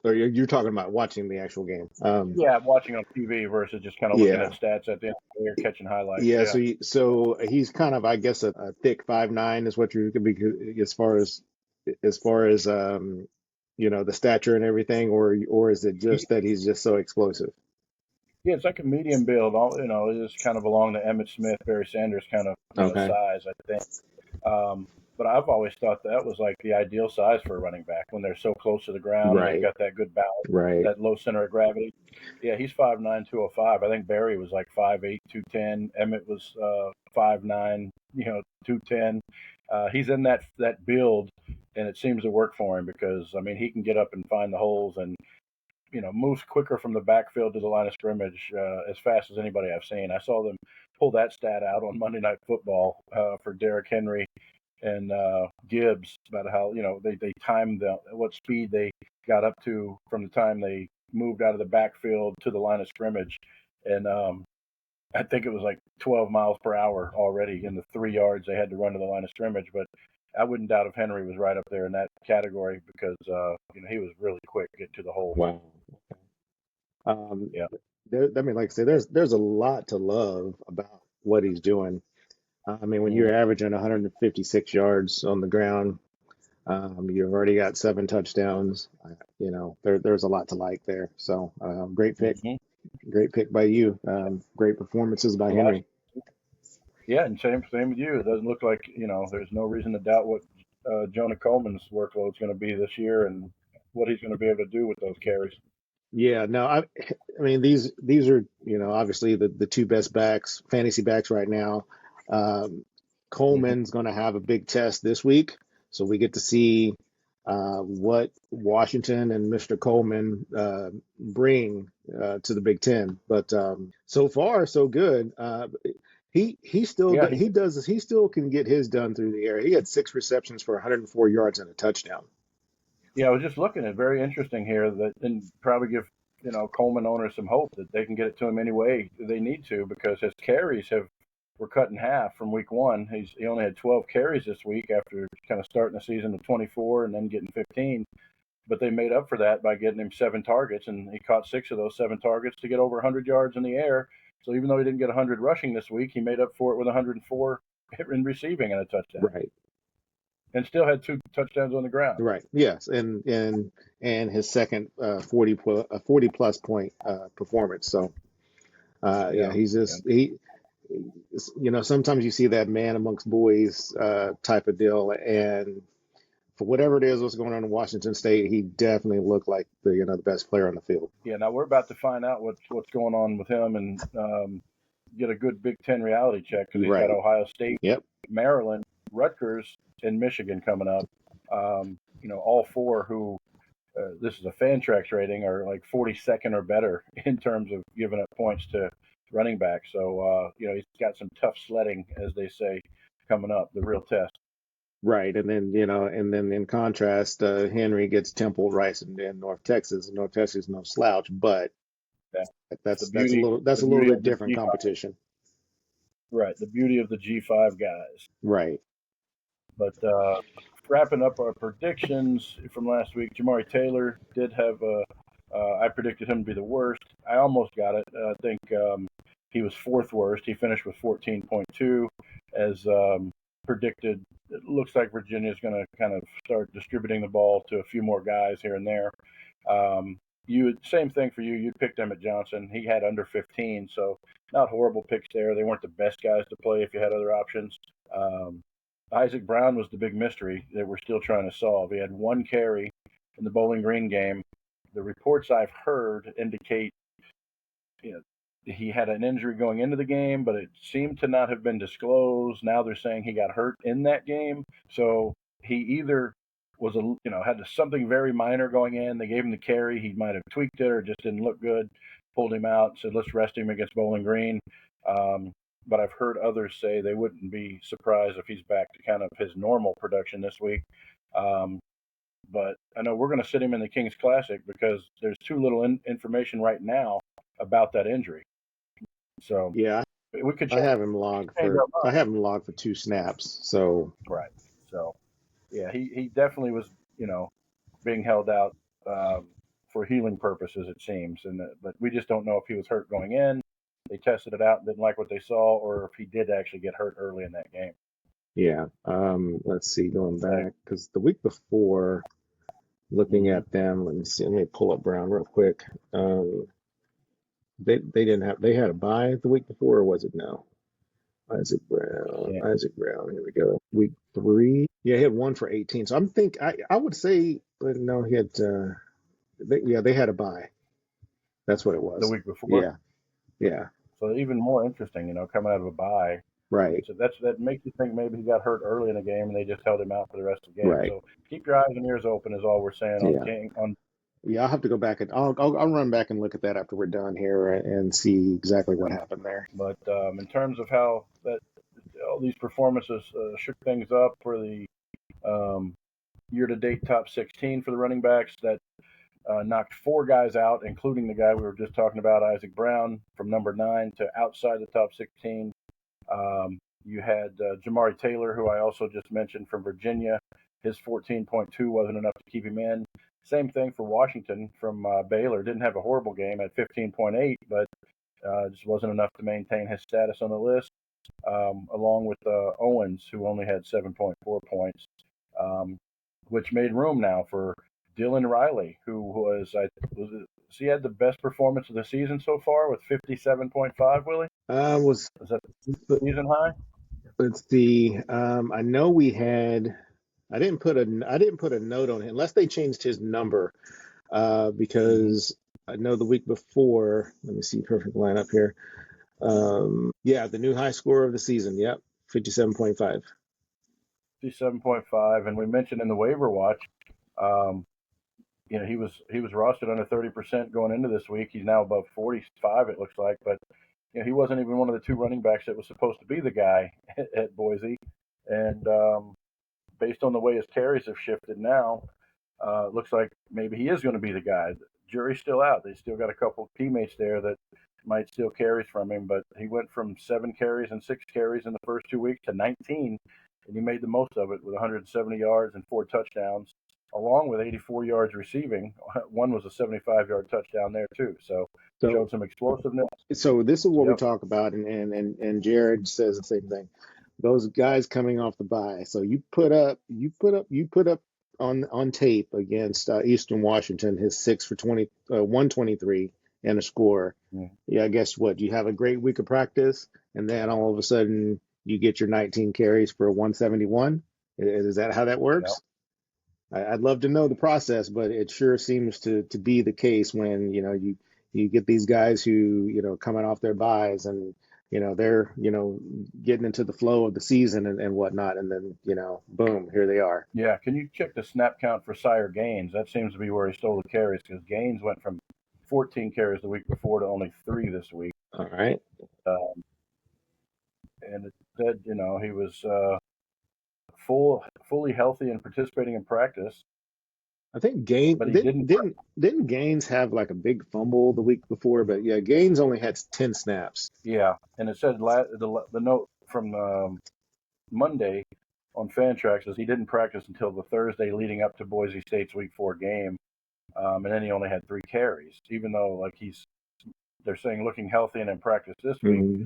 [SPEAKER 2] Or you're talking about watching the actual game.
[SPEAKER 1] Yeah, watching on TV versus just kind of looking at
[SPEAKER 2] Yeah.
[SPEAKER 1] stats at the end of the day or catching highlights.
[SPEAKER 2] Yeah,
[SPEAKER 1] Yeah.
[SPEAKER 2] so he's kind of, I guess, a thick 5'9" is what you could be as far as the stature and everything, or is it just that he's just so explosive?
[SPEAKER 1] Yeah, it's like a medium build. It's kind of along the Emmett Smith, Barry Sanders kind of
[SPEAKER 2] Okay.
[SPEAKER 1] size, I think. Um, but I've always thought that was like the ideal size for a running back when they're so close to the ground and they've
[SPEAKER 2] Right.
[SPEAKER 1] got that good balance,
[SPEAKER 2] Right.
[SPEAKER 1] that low center of gravity. Yeah, he's 5'9", 205. I think Barry was like 5'8", 210. Emmett was 5'9", 210. He's in that build, and it seems to work for him because I mean he can get up and find the holes and moves quicker from the backfield to the line of scrimmage as fast as anybody I've seen. I saw them pull that stat out on Monday Night Football for Derrick Henry and Gibbs about how they timed what speed they got up to from the time they moved out of the backfield to the line of scrimmage, and I think it was like 12 miles per hour already in the 3 yards they had to run to the line of scrimmage. But I wouldn't doubt if Henry was right up there in that category because he was really quick to get to the hole.
[SPEAKER 2] Wow. Um,
[SPEAKER 1] Yeah.
[SPEAKER 2] I mean, like I said, there's a lot to love about what he's doing. I mean, when
[SPEAKER 1] Mm-hmm.
[SPEAKER 2] you're averaging 156 yards on the ground, you've already got 7 touchdowns. There's a lot to like there. So,
[SPEAKER 1] Mm-hmm.
[SPEAKER 2] great pick by you. Great performances by
[SPEAKER 1] Well,
[SPEAKER 2] Henry.
[SPEAKER 1] yeah, and same with you. It doesn't look like there's no reason to doubt what Jonah Coleman's workload is going to be this year and what he's going to be able to do with those carries.
[SPEAKER 2] Yeah, no, I mean these are obviously the two best backs, fantasy backs right now. Um,
[SPEAKER 1] Mm-hmm.
[SPEAKER 2] Coleman's going to have a big test this week, so we get to see what Washington and Mr. Coleman bring to the Big Ten. But so far so good. He still
[SPEAKER 1] Yeah,
[SPEAKER 2] he still can get his done through the air. He had 6 receptions for 104 yards and a touchdown.
[SPEAKER 1] I was just looking at very interesting here that and probably give Coleman owners some hope that they can get it to him any way they need to because his carries were cut in half from week one. He only had 12 carries this week after kind of starting the season with 24 and then getting 15. But they made up for that by getting him 7 targets, and he caught 6 of those 7 targets to get over 100 yards in the air. So even though he didn't get 100 rushing this week, he made up for it with 104 in receiving and a touchdown,
[SPEAKER 2] Right.
[SPEAKER 1] and still had 2 touchdowns on the ground.
[SPEAKER 2] Right. Yes. And his second 40 plus point performance. So yeah,
[SPEAKER 1] Yeah,
[SPEAKER 2] he's
[SPEAKER 1] yeah,
[SPEAKER 2] just sometimes you see that man amongst boys type of deal, and for whatever it is what's going on in Washington State, he definitely looked like the best player on the field.
[SPEAKER 1] yeah. Now we're about to find out what's going on with him and get a good Big Ten reality check because he's got
[SPEAKER 2] Right.
[SPEAKER 1] Ohio State,
[SPEAKER 2] Yep.
[SPEAKER 1] Maryland, Rutgers, and Michigan coming up. All four who this is a Fantrax rating are like 42nd or better in terms of giving up points to running back. So he's got some tough sledding, as they say, coming up. The real test.
[SPEAKER 2] Right. And then in contrast, Henry gets Temple, Rice, and North Texas. North Texas is no slouch, but
[SPEAKER 1] Yeah. The
[SPEAKER 2] that's a
[SPEAKER 1] beauty,
[SPEAKER 2] little bit
[SPEAKER 1] of the
[SPEAKER 2] different
[SPEAKER 1] G5,
[SPEAKER 2] competition.
[SPEAKER 1] right? The beauty of the G5 guys.
[SPEAKER 2] Right.
[SPEAKER 1] But wrapping up our predictions from last week, Jamari Taylor did have a. I predicted him to be the worst. I almost got it. I think he was fourth worst. He finished with 14.2, as predicted. It looks like Virginia is going to kind of start distributing the ball to a few more guys here and there. Same thing for you. You picked Emmett Johnson. He had under 15, so not horrible picks there. They weren't the best guys to play if you had other options. Um, Isaac Brown was the big mystery that we're still trying to solve. He had 1 carry in the Bowling Green game, the reports I've heard indicate, you know, he had an injury going into the game, but it seemed to not have been disclosed. Now they're saying he got hurt in that game. So he either was had something very minor going in. They gave him the carry. He might have tweaked it or just didn't look good. Pulled him out. Said let's rest him against Bowling Green. Um, but I've heard others say they wouldn't be surprised if he's back to kind of his normal production this week. Um, but I know we're going to sit him in the Kings Classic because there's too little information right now about that injury. So
[SPEAKER 2] Yeah,
[SPEAKER 1] we could
[SPEAKER 2] I
[SPEAKER 1] change,
[SPEAKER 2] have him logged
[SPEAKER 1] change
[SPEAKER 2] for
[SPEAKER 1] our mind.
[SPEAKER 2] I have him logged for 2 snaps. So
[SPEAKER 1] Right. So yeah, he definitely was being held out um, for healing purposes it seems, but we just don't know if he was hurt going in. They tested it out and didn't like what they saw, or if he did actually get hurt early in that game.
[SPEAKER 2] yeah, let's see, going
[SPEAKER 1] Like,
[SPEAKER 2] back because the week before, looking
[SPEAKER 1] mm-hmm.
[SPEAKER 2] at them, let me see, let me pull up Brown real quick. Um, they didn't have they had a bye the week before, or was it no?
[SPEAKER 1] Yeah,
[SPEAKER 2] Isaac Brown. Here we go. Week 3. Yeah, he had one for 18. So I would say, but no, he had they had a bye. That's what it
[SPEAKER 1] the
[SPEAKER 2] was.
[SPEAKER 1] week before.
[SPEAKER 2] Yeah, yeah,
[SPEAKER 1] So even more interesting, coming out of a bye.
[SPEAKER 2] right,
[SPEAKER 1] So that makes you think maybe he got hurt early in the game and they just held him out for the rest of the game.
[SPEAKER 2] right.
[SPEAKER 1] So keep your eyes and ears open is all we're saying on
[SPEAKER 2] Yeah,
[SPEAKER 1] King on.
[SPEAKER 2] yeah. I'll have to go back and I'll run back and look at that after we're done here and see exactly what happened there.
[SPEAKER 1] But in terms of how that all these performances shook things up for the um, year-to-date top 16 for the running backs, that knocked four guys out, including the guy we were just talking about, Isaac Brown, from number 9 to outside the top 16. You had Jamari Taylor, who I also just mentioned from Virginia. His 14.2 wasn't enough to keep him in. Same thing for Washington from Baylor. Didn't have a horrible game at 15.8, but just wasn't enough to maintain his status on the list. Along with Owens, who only had 7.4 points, um, which made room now for Dylan Riley, who he had the best performance of the season so far with 57.5. Willie,
[SPEAKER 2] Was
[SPEAKER 1] is that the season high?
[SPEAKER 2] let's see. I know we had. I didn't put a note on it unless they changed his number.
[SPEAKER 1] Mm-hmm.
[SPEAKER 2] Because I know the week before. Let me see perfect lineup here. Yeah, the new high score of the season. Yep, 57.5.
[SPEAKER 1] 57.5, and we mentioned in the waiver watch, um, he was rostered under 30% going into this week. He's now above 45, it looks like, but he wasn't even one of the two running backs that was supposed to be the guy at Boise, and based on the way his carries have shifted now, it looks like maybe he is going to be the guy. The jury's still out. They still got a couple teammates there that might steal carries from him, but he went from 7 carries and 6 carries in the first 2 weeks to 19, and he made the most of it with 170 yards and 4 touchdowns, along with 84 yards receiving. One was a 75-yard touchdown there too. So
[SPEAKER 2] So
[SPEAKER 1] showed some explosiveness.
[SPEAKER 2] so this is what we
[SPEAKER 1] Yep.
[SPEAKER 2] talk about, and Jared says the same thing. Those guys coming off the bye. So you put up on tape against Eastern Washington his 123 and a score.
[SPEAKER 1] Mm.
[SPEAKER 2] Yeah, guess what? You have a great week of practice, and then all of a sudden you get your 19 carries for 171. Is that how that
[SPEAKER 1] Yep.
[SPEAKER 2] works? I'd love to know the process, but it sure seems to be the case when you get these guys who coming off their buys and they're getting into the flow of the season and whatnot, and then boom, here they are.
[SPEAKER 1] Yeah, can you check the snap count for Sire Gaines? That seems to be where he stole the carries because Gaines went from 14 carries the week before to only 3 this week.
[SPEAKER 2] All right.
[SPEAKER 1] Um, and it said, he was fully healthy and participating in practice,
[SPEAKER 2] I think Gaines
[SPEAKER 1] but he didn't.
[SPEAKER 2] didn't Gaines have like a big fumble the week before, but yeah, Gaines only had 10 snaps.
[SPEAKER 1] Yeah, and it said the note from Monday on Fantrax is he didn't practice until the Thursday leading up to Boise State's Week 4 game, and then he only had 3 carries, even though they're saying looking healthy and in practice this week.
[SPEAKER 2] Hmm.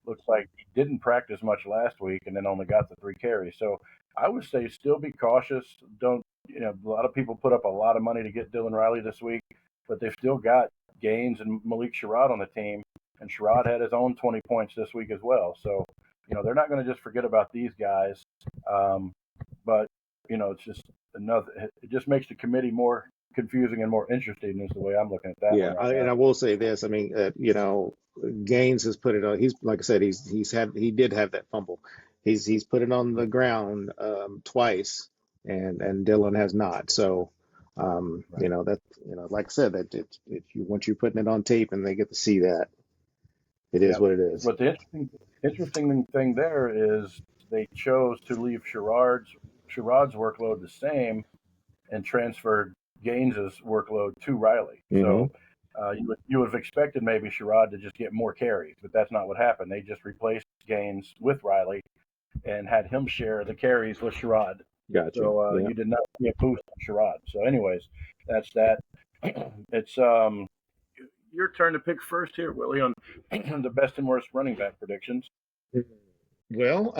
[SPEAKER 1] Looks like he didn't practice much last week and then only got the 3 carries. So I would say still be cautious. Don't a lot of people put up a lot of money to get Dylan Riley this week, but they've still got Gaines and Malik Sherrod on the team, and Sherrod had his own 20 points this week as well. So they're not going to just forget about these guys. Um, but it's just another. It just makes the committee more confusing and more interesting is the way I'm looking at that one
[SPEAKER 2] Yeah,
[SPEAKER 1] right
[SPEAKER 2] and
[SPEAKER 1] now.
[SPEAKER 2] I will say this. I mean, Gaines has put it on. He's like I said, he did have that fumble. He's put it on the ground twice, and Dylan has not. So,
[SPEAKER 1] Right.
[SPEAKER 2] that like I said, that if you once you're putting it on tape and they get to see that, it is
[SPEAKER 1] Yep.
[SPEAKER 2] what it is.
[SPEAKER 1] But the interesting thing there is they chose to leave Sherrod's workload the same and transferred Gaines's workload to Riley.
[SPEAKER 2] Hmm.
[SPEAKER 1] So you would have expected maybe Sherrod to just get more carries, but that's not what happened. They just replaced Gaines with Riley and had him share the carries with Sherrod.
[SPEAKER 2] Gotcha.
[SPEAKER 1] So
[SPEAKER 2] Yeah.
[SPEAKER 1] you did not see a boost on Sherrod. So, anyways, that's that. It's your turn to pick first here, Willie, on the best and worst running back predictions.
[SPEAKER 2] Well,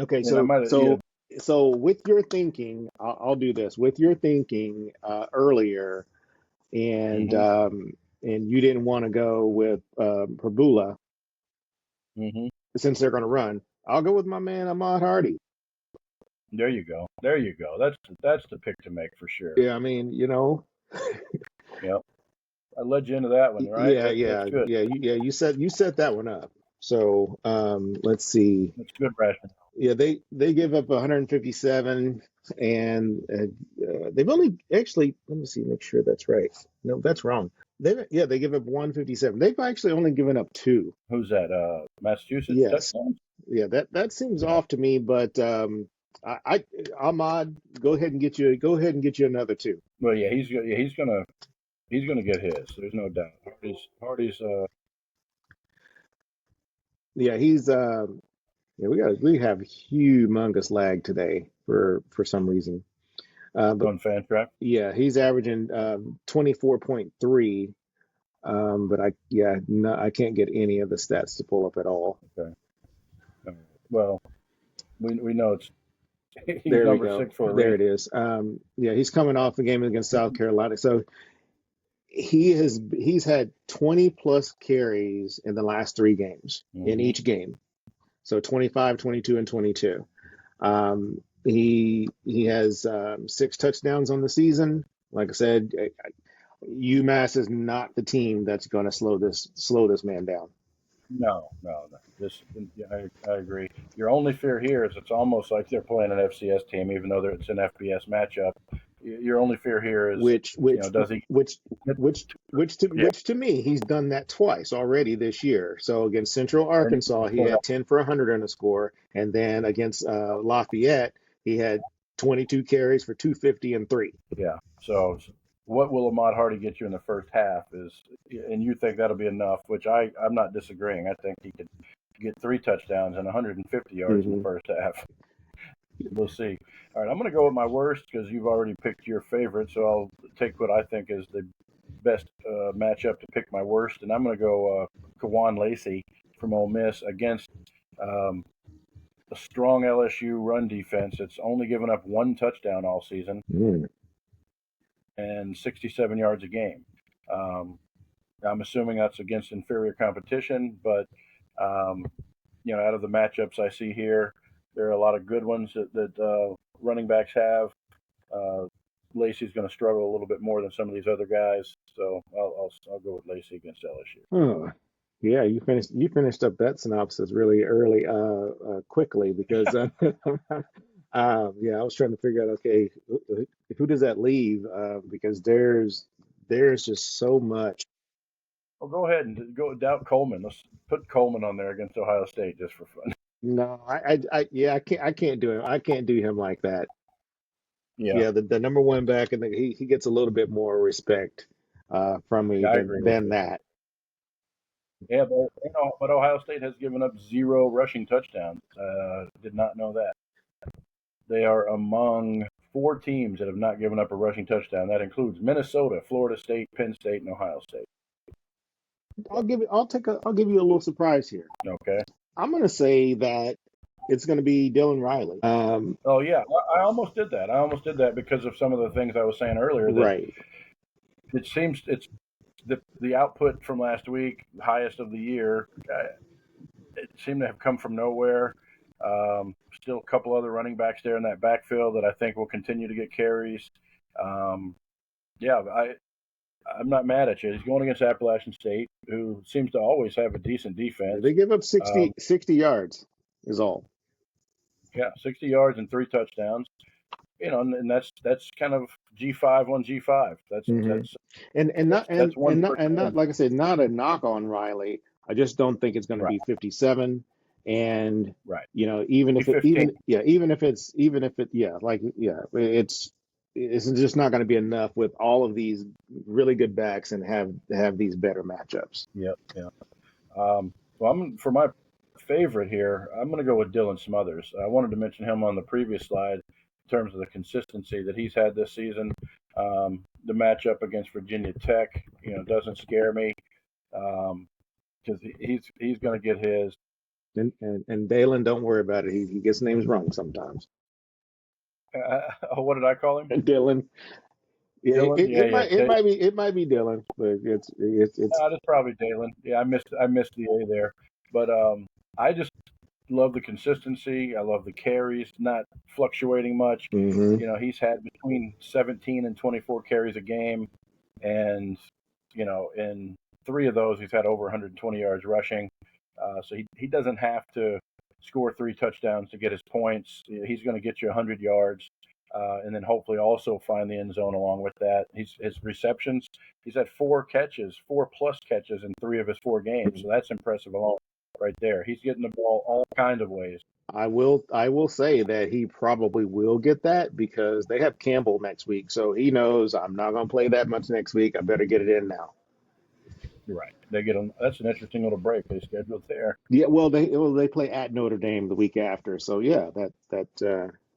[SPEAKER 2] okay.
[SPEAKER 1] And I
[SPEAKER 2] So
[SPEAKER 1] might have, yeah.
[SPEAKER 2] with your thinking, I'll do this. With your thinking earlier, and
[SPEAKER 1] Mm-hmm,
[SPEAKER 2] um, and you didn't want to go with Pagula
[SPEAKER 1] mm-hmm.
[SPEAKER 2] since they're going to run. I'll go with my man Ahmad Hardy.
[SPEAKER 1] There you go. There you go. That's the pick to make for sure.
[SPEAKER 2] Yeah, I mean,
[SPEAKER 1] Yep. I led you into that one, right?
[SPEAKER 2] yeah,
[SPEAKER 1] That's good.
[SPEAKER 2] you set that one up. So let's see.
[SPEAKER 1] That's good rationale.
[SPEAKER 2] Yeah, they give up 157, and they've only actually. Let me see, make sure that's right. No, that's wrong. They give up 157. They've actually only given up two.
[SPEAKER 1] Who's that? Massachusetts
[SPEAKER 2] Yes,
[SPEAKER 1] touchdown?
[SPEAKER 2] yeah, that seems
[SPEAKER 1] Yeah.
[SPEAKER 2] off to me, but I Ahmad, go ahead and get you another two.
[SPEAKER 1] Well, yeah, he's gonna get his. There's no doubt. Hardy's
[SPEAKER 2] Yeah, he's yeah, we have humongous lag today for some reason. But
[SPEAKER 1] on Fantrack.
[SPEAKER 2] yeah, he's averaging 24.3. But no, I can't get any of the stats to pull up at all.
[SPEAKER 1] Okay. Well, we know it's he's
[SPEAKER 2] There we
[SPEAKER 1] number
[SPEAKER 2] go.
[SPEAKER 1] six for a
[SPEAKER 2] There
[SPEAKER 1] reason.
[SPEAKER 2] it is. Yeah, he's coming off the game against South Carolina. So he's had 20 plus carries in the last three games in
[SPEAKER 1] Mm-hmm.
[SPEAKER 2] each game. So 25, 22, and 22. He has six touchdowns on the season. Like I said, UMass is not the team that's going to slow this man down.
[SPEAKER 1] No, no, no. Yeah, I agree. Your only fear here is it's almost like they're playing an FCS team, even though it's an FBS matchup. Your only fear here is,
[SPEAKER 2] which which
[SPEAKER 1] does he
[SPEAKER 2] which
[SPEAKER 1] get? Yeah,
[SPEAKER 2] which to me, he's done that twice already this year. So against Central
[SPEAKER 1] and
[SPEAKER 2] Arkansas, he had 10 for 100 on the score, and then against Lafayette, he had 22 carries for 250 and three.
[SPEAKER 1] yeah. So, what will Ahmad Hardy get you in the first half is, and you think that'll be enough? Which I'm not disagreeing. I think he could get three touchdowns and 150 yards in the
[SPEAKER 2] Hmm.
[SPEAKER 1] first half. We'll see. All right, I'm going to go with my worst because you've already picked your favorite. So I'll take what I think is the best matchup to pick my worst, and I'm going to go Kawan Lacey from Ole Miss against um, a strong LSU run defense. It's only given up one touchdown all season
[SPEAKER 2] Mm.
[SPEAKER 1] and 67 yards a game. Um, I'm assuming that's against inferior competition, but um, out of the matchups I see here, there are a lot of good ones that running backs have. Uh, Lacey's going to struggle a little bit more than some of these other guys, so I'll go with Lacey against LSU.
[SPEAKER 2] Oh, yeah, you finished up that synopsis really early, quickly because yeah, I was trying to figure out, okay, who does that leave? Because there's just so much.
[SPEAKER 1] Well, go ahead and go doubt Coleman. Let's put Coleman on there against Ohio State just for fun.
[SPEAKER 2] No, yeah, I can't do him. I can't do him like that.
[SPEAKER 1] Yeah,
[SPEAKER 2] Yeah, the number one back, and he gets a little bit more respect from me
[SPEAKER 1] yeah, I agree with
[SPEAKER 2] than
[SPEAKER 1] you.
[SPEAKER 2] that.
[SPEAKER 1] Yeah, but Ohio State has given up zero rushing touchdowns. Did not know that. They are among four teams that have not given up a rushing touchdown. That includes Minnesota, Florida State, Penn State, and Ohio State.
[SPEAKER 2] I'll give you a little surprise here.
[SPEAKER 1] Okay.
[SPEAKER 2] I'm going to say that it's going to be Dylan Riley.
[SPEAKER 1] Oh yeah, I almost did that. I almost did that because of some of the things I was saying earlier. That
[SPEAKER 2] Right.
[SPEAKER 1] it seems it's the output from last week, highest of the year. It seemed to have come from nowhere. Still a couple other running backs there in that backfield that I think will continue to get carries. Um, yeah, I'm not mad at you. He's going against Appalachian State, who seems to always have a decent defense.
[SPEAKER 2] They give up
[SPEAKER 1] Um,
[SPEAKER 2] 60 yards is all.
[SPEAKER 1] yeah, 60 yards and 3 touchdowns. And that's kind of G5 on G5. That's
[SPEAKER 2] Hmm.
[SPEAKER 1] that's
[SPEAKER 2] And not
[SPEAKER 1] that's one per
[SPEAKER 2] and not
[SPEAKER 1] team.
[SPEAKER 2] like I said, not a knock on Riley. I just don't think it's going to
[SPEAKER 1] Right,
[SPEAKER 2] be 57. And
[SPEAKER 1] right.
[SPEAKER 2] even
[SPEAKER 1] Be
[SPEAKER 2] if it
[SPEAKER 1] 15.
[SPEAKER 2] even if it yeah like yeah it's just not going to be enough with all of these really good backs and have these better matchups.
[SPEAKER 1] Yep, yeah. So I'm for my favorite here. I'm going to go with Dylan Smothers. I wanted to mention him on the previous slide in terms of the consistency that he's had this season. The matchup against Virginia Tech, doesn't scare me because he's going to get his.
[SPEAKER 2] And Dalen, don't worry about it. He gets names wrong sometimes.
[SPEAKER 1] What did I call him?
[SPEAKER 2] Dylan. Yeah,
[SPEAKER 1] Dylan. Yeah, yeah.
[SPEAKER 2] it might be Dylan, but it's
[SPEAKER 1] That's probably Dalen. Yeah, I missed the A there, but I just love the consistency. I love the carries, not fluctuating much.
[SPEAKER 2] hmm
[SPEAKER 1] He's had between 17 and 24 carries a game, and in three of those, he's had over 120 yards rushing. So he doesn't have to score 3 touchdowns to get his points. He's going to get you 100 yards, and then hopefully also find the end zone along with that. His receptions. He's had 4 catches, 4+ catches in 3 of his 4 games. So that's impressive alone, right there. He's getting the ball all kinds of ways.
[SPEAKER 2] I will say that he probably will get that because they have Campbell next week, so he knows I'm not going to play that much next week. I better get it in now.
[SPEAKER 1] You're right. They get them. That's an interesting little break they scheduled there.
[SPEAKER 2] Yeah, they play at Notre Dame the week after, so yeah,
[SPEAKER 1] Okay.
[SPEAKER 2] that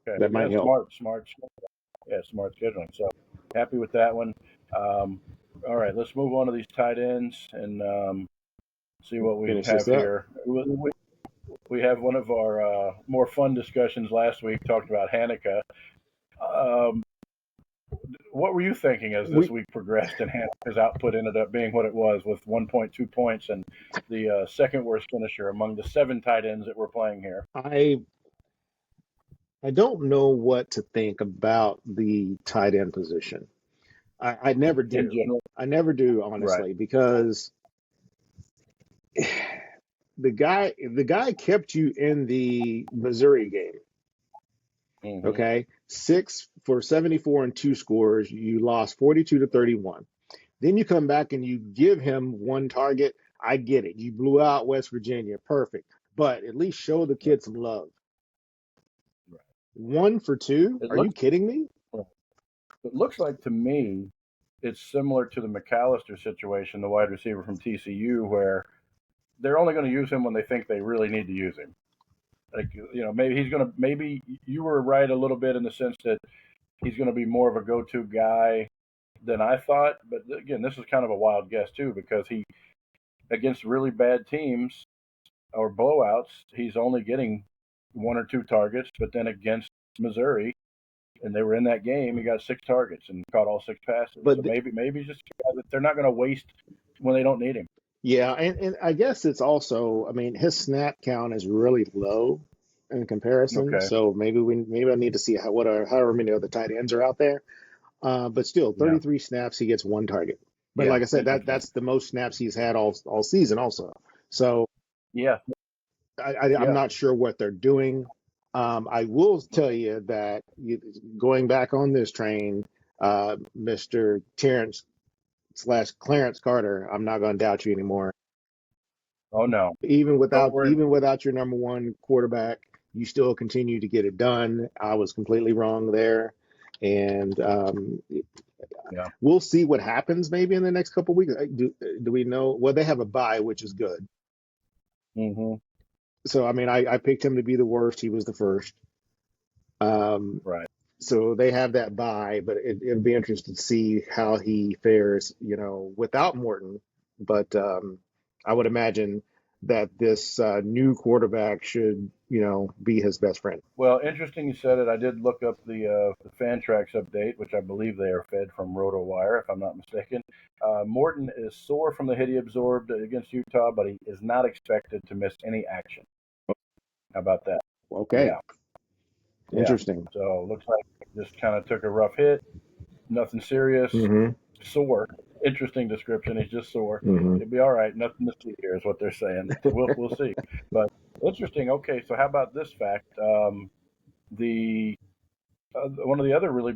[SPEAKER 1] Yeah,
[SPEAKER 2] might help.
[SPEAKER 1] smart. Yeah, smart scheduling. So happy with that one. Um, all right, let's move on to these tight ends and see what we
[SPEAKER 2] Finish this
[SPEAKER 1] have
[SPEAKER 2] up.
[SPEAKER 1] here. We have one of our more fun discussions last week. Talked about Hanukkah. Um, what were you thinking as this
[SPEAKER 2] We
[SPEAKER 1] week progressed and Hanukkah's output ended up being what it was with 1.2 points and the second worst finisher among the 7 tight ends that we're playing here
[SPEAKER 2] I I don't know what to think about the tight end position. I never
[SPEAKER 1] in
[SPEAKER 2] do.
[SPEAKER 1] general?
[SPEAKER 2] I never do,
[SPEAKER 1] Right.
[SPEAKER 2] honestly, because the guy kept you in the Missouri game.
[SPEAKER 1] Hmm.
[SPEAKER 2] Okay, 6 for 74 and 2 scores. You lost 42-31. Then you come back and you give him one target. I get it. You blew out West Virginia. Perfect. But at least show the
[SPEAKER 1] Right.
[SPEAKER 2] kid some love.
[SPEAKER 1] Right.
[SPEAKER 2] 1 for 2?
[SPEAKER 1] It
[SPEAKER 2] Are you
[SPEAKER 1] looks
[SPEAKER 2] kidding me?
[SPEAKER 1] it looks like to me it's similar to the McAllister situation, the wide receiver from TCU, where they're only going to use him when they think they really need to use him. Like maybe you were right a little bit in the sense that he's going to be more of a go-to guy than I thought. But again, this is kind of a wild guess too because he against really bad teams or blowouts, he's only getting 1 or 2 targets. But then against Missouri, and they were in that game, he got 6 targets and caught all 6 passes. So
[SPEAKER 2] But
[SPEAKER 1] maybe he's just a guy that they're not going to waste when they don't need him.
[SPEAKER 2] yeah, and I guess it's also, I mean, his snap count is really low in comparison.
[SPEAKER 1] Okay.
[SPEAKER 2] So maybe I need to see however many other tight ends are out there. But still,
[SPEAKER 1] Yeah.
[SPEAKER 2] 33 snaps, he gets one target. But
[SPEAKER 1] Yeah.
[SPEAKER 2] like I said,
[SPEAKER 1] Interesting.
[SPEAKER 2] that's the most snaps he's had all season also. So
[SPEAKER 1] Yeah.
[SPEAKER 2] I'm
[SPEAKER 1] Yeah.
[SPEAKER 2] not sure what they're doing. I will tell you that going back on this train, Mr. Terrence slash Clarence Carter, I'm not going to doubt you anymore.
[SPEAKER 1] Oh no.
[SPEAKER 2] Even
[SPEAKER 1] Don't worry.
[SPEAKER 2] without your number one quarterback, you still continue to get it done. I was completely wrong there, and
[SPEAKER 1] Yeah.
[SPEAKER 2] we'll see what happens maybe in the next couple of weeks. Do we know? Well, they have a bye, which is good.
[SPEAKER 1] Hmm.
[SPEAKER 2] So I mean, I picked him to be the worst. He was the first. Um,
[SPEAKER 1] Right.
[SPEAKER 2] so they have that bye, but it'll be interesting to see how he fares, without Morton. But I would imagine that this new quarterback should, be his best friend.
[SPEAKER 1] Well, interesting you said it. I did look up the Fantrax update, which I believe they are fed from RotoWire, if I'm not mistaken. Morton is sore from the hit he absorbed against Utah, but he is not expected to miss any action. How about that?
[SPEAKER 2] Okay,
[SPEAKER 1] Yeah, yeah.
[SPEAKER 2] interesting.
[SPEAKER 1] So looks like he just kind of took a rough hit. nothing serious,
[SPEAKER 2] Hmm.
[SPEAKER 1] sore. Interesting description. He's just sore.
[SPEAKER 2] Hmm.
[SPEAKER 1] He'll be all right. Nothing to see here is what they're saying. So we'll see. But interesting. Okay, so how about this fact? The one of the other really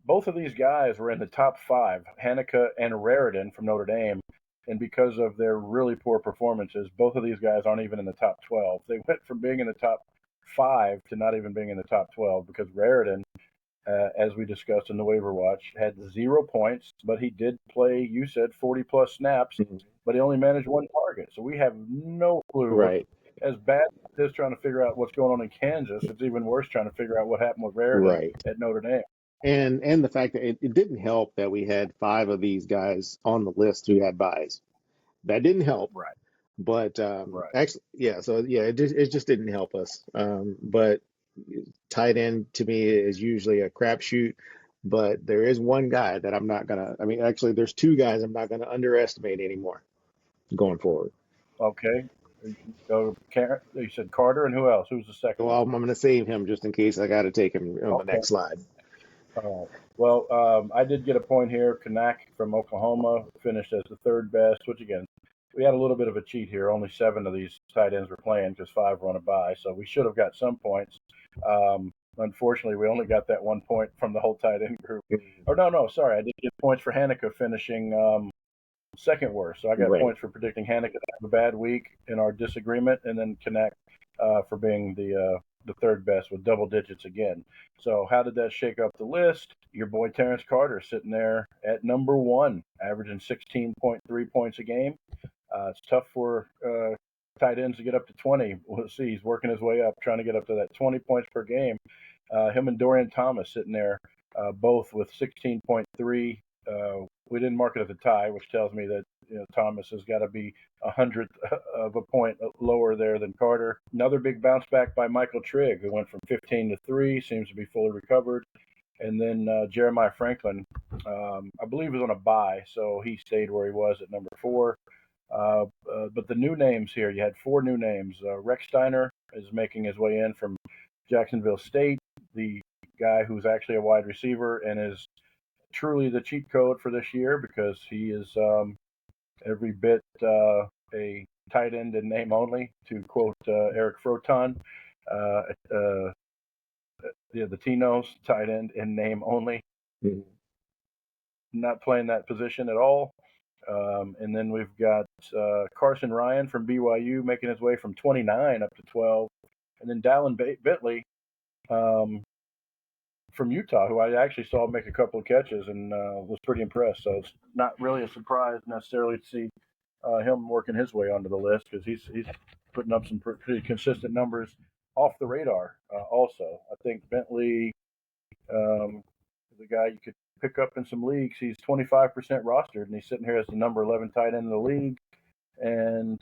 [SPEAKER 1] both of these guys were in the top five, Hanukkah and Raritan from Notre Dame. And because of their really poor performances, both of these guys aren't even in the top 12. They went from being in the top five to not even being in the top 12 because Raritan, as we discussed in the waiver watch, had 0 points, but he did play, you said, 40 plus snaps, but he only managed one target. So we have no clue what,
[SPEAKER 2] Right.
[SPEAKER 1] as bad as it is trying to figure out what's going on in Kansas, it's even worse trying to figure out what happened with Raritan
[SPEAKER 2] Right.
[SPEAKER 1] at Notre Dame.
[SPEAKER 2] And the fact that it didn't help that we had five of these guys on the list who had buys. That didn't help.
[SPEAKER 1] Right,
[SPEAKER 2] But
[SPEAKER 1] right.
[SPEAKER 2] actually, yeah. So yeah, it just didn't help us. But tight end to me is usually a crapshoot. But there is one guy that I'm not gonna. I mean, actually, there's two guys I'm not gonna underestimate anymore going forward.
[SPEAKER 1] Okay. You said Carter, and who else? Who's the second
[SPEAKER 2] Well,
[SPEAKER 1] one?
[SPEAKER 2] I'm gonna save him just in case I got to take him on the
[SPEAKER 1] Okay.
[SPEAKER 2] next slide.
[SPEAKER 1] All right. Well, I did get a point here. Kanak from Oklahoma finished as the third best, which again, we had a little bit of a cheat here. Only seven of these tight ends were playing because five were on a bye, so we should have got some points. Unfortunately, we only got that 1 point from the whole tight end group. Or no, sorry, I did get points for Hanukkah finishing second worst. So I got
[SPEAKER 2] Right.
[SPEAKER 1] points for predicting Hanukkah to have a bad week in our disagreement, and then Kanak for being the third best with double digits again. So how did that shake up the list? Your boy Terrence Carter sitting there at number one, averaging 16.3 points a game. It's tough for tight ends to get up to 20. We'll see. He's working his way up, trying to get up to that 20 points per game. Him and Dorian Thomas sitting there, both with 16.3. We didn't mark it as a tie, which tells me that Thomas has got to be 100th of a point lower there than Carter. Another big bounce back by Michael Trigg, who went from 15 to 3, seems to be fully recovered. And then Jeremiah Franklin, I believe, was on a bye, so he stayed where he was at number 4. But the new names here, you had 4 new names. Rex Steiner is making his way in from Jacksonville State, the guy who's actually a wide receiver and is truly the cheat code for this year because he is every bit a tight end in name only, to quote Eric Froton. Uh, uh, the Tino's tight end in name only,
[SPEAKER 2] Mhm.
[SPEAKER 1] not playing that position at all. And then we've got Carson Ryan from BYU making his way from 29 up to 12. And then Dallin Bentley um, from Utah, who I actually saw make a couple of catches and was pretty impressed. So it's not really a surprise necessarily to see him working his way onto the list because he's putting up some pretty consistent numbers off the radar. Also, I think Bentley is a guy you could pick up in some leagues. He's 25% rostered, and he's sitting here as the number 11 tight end in the league, and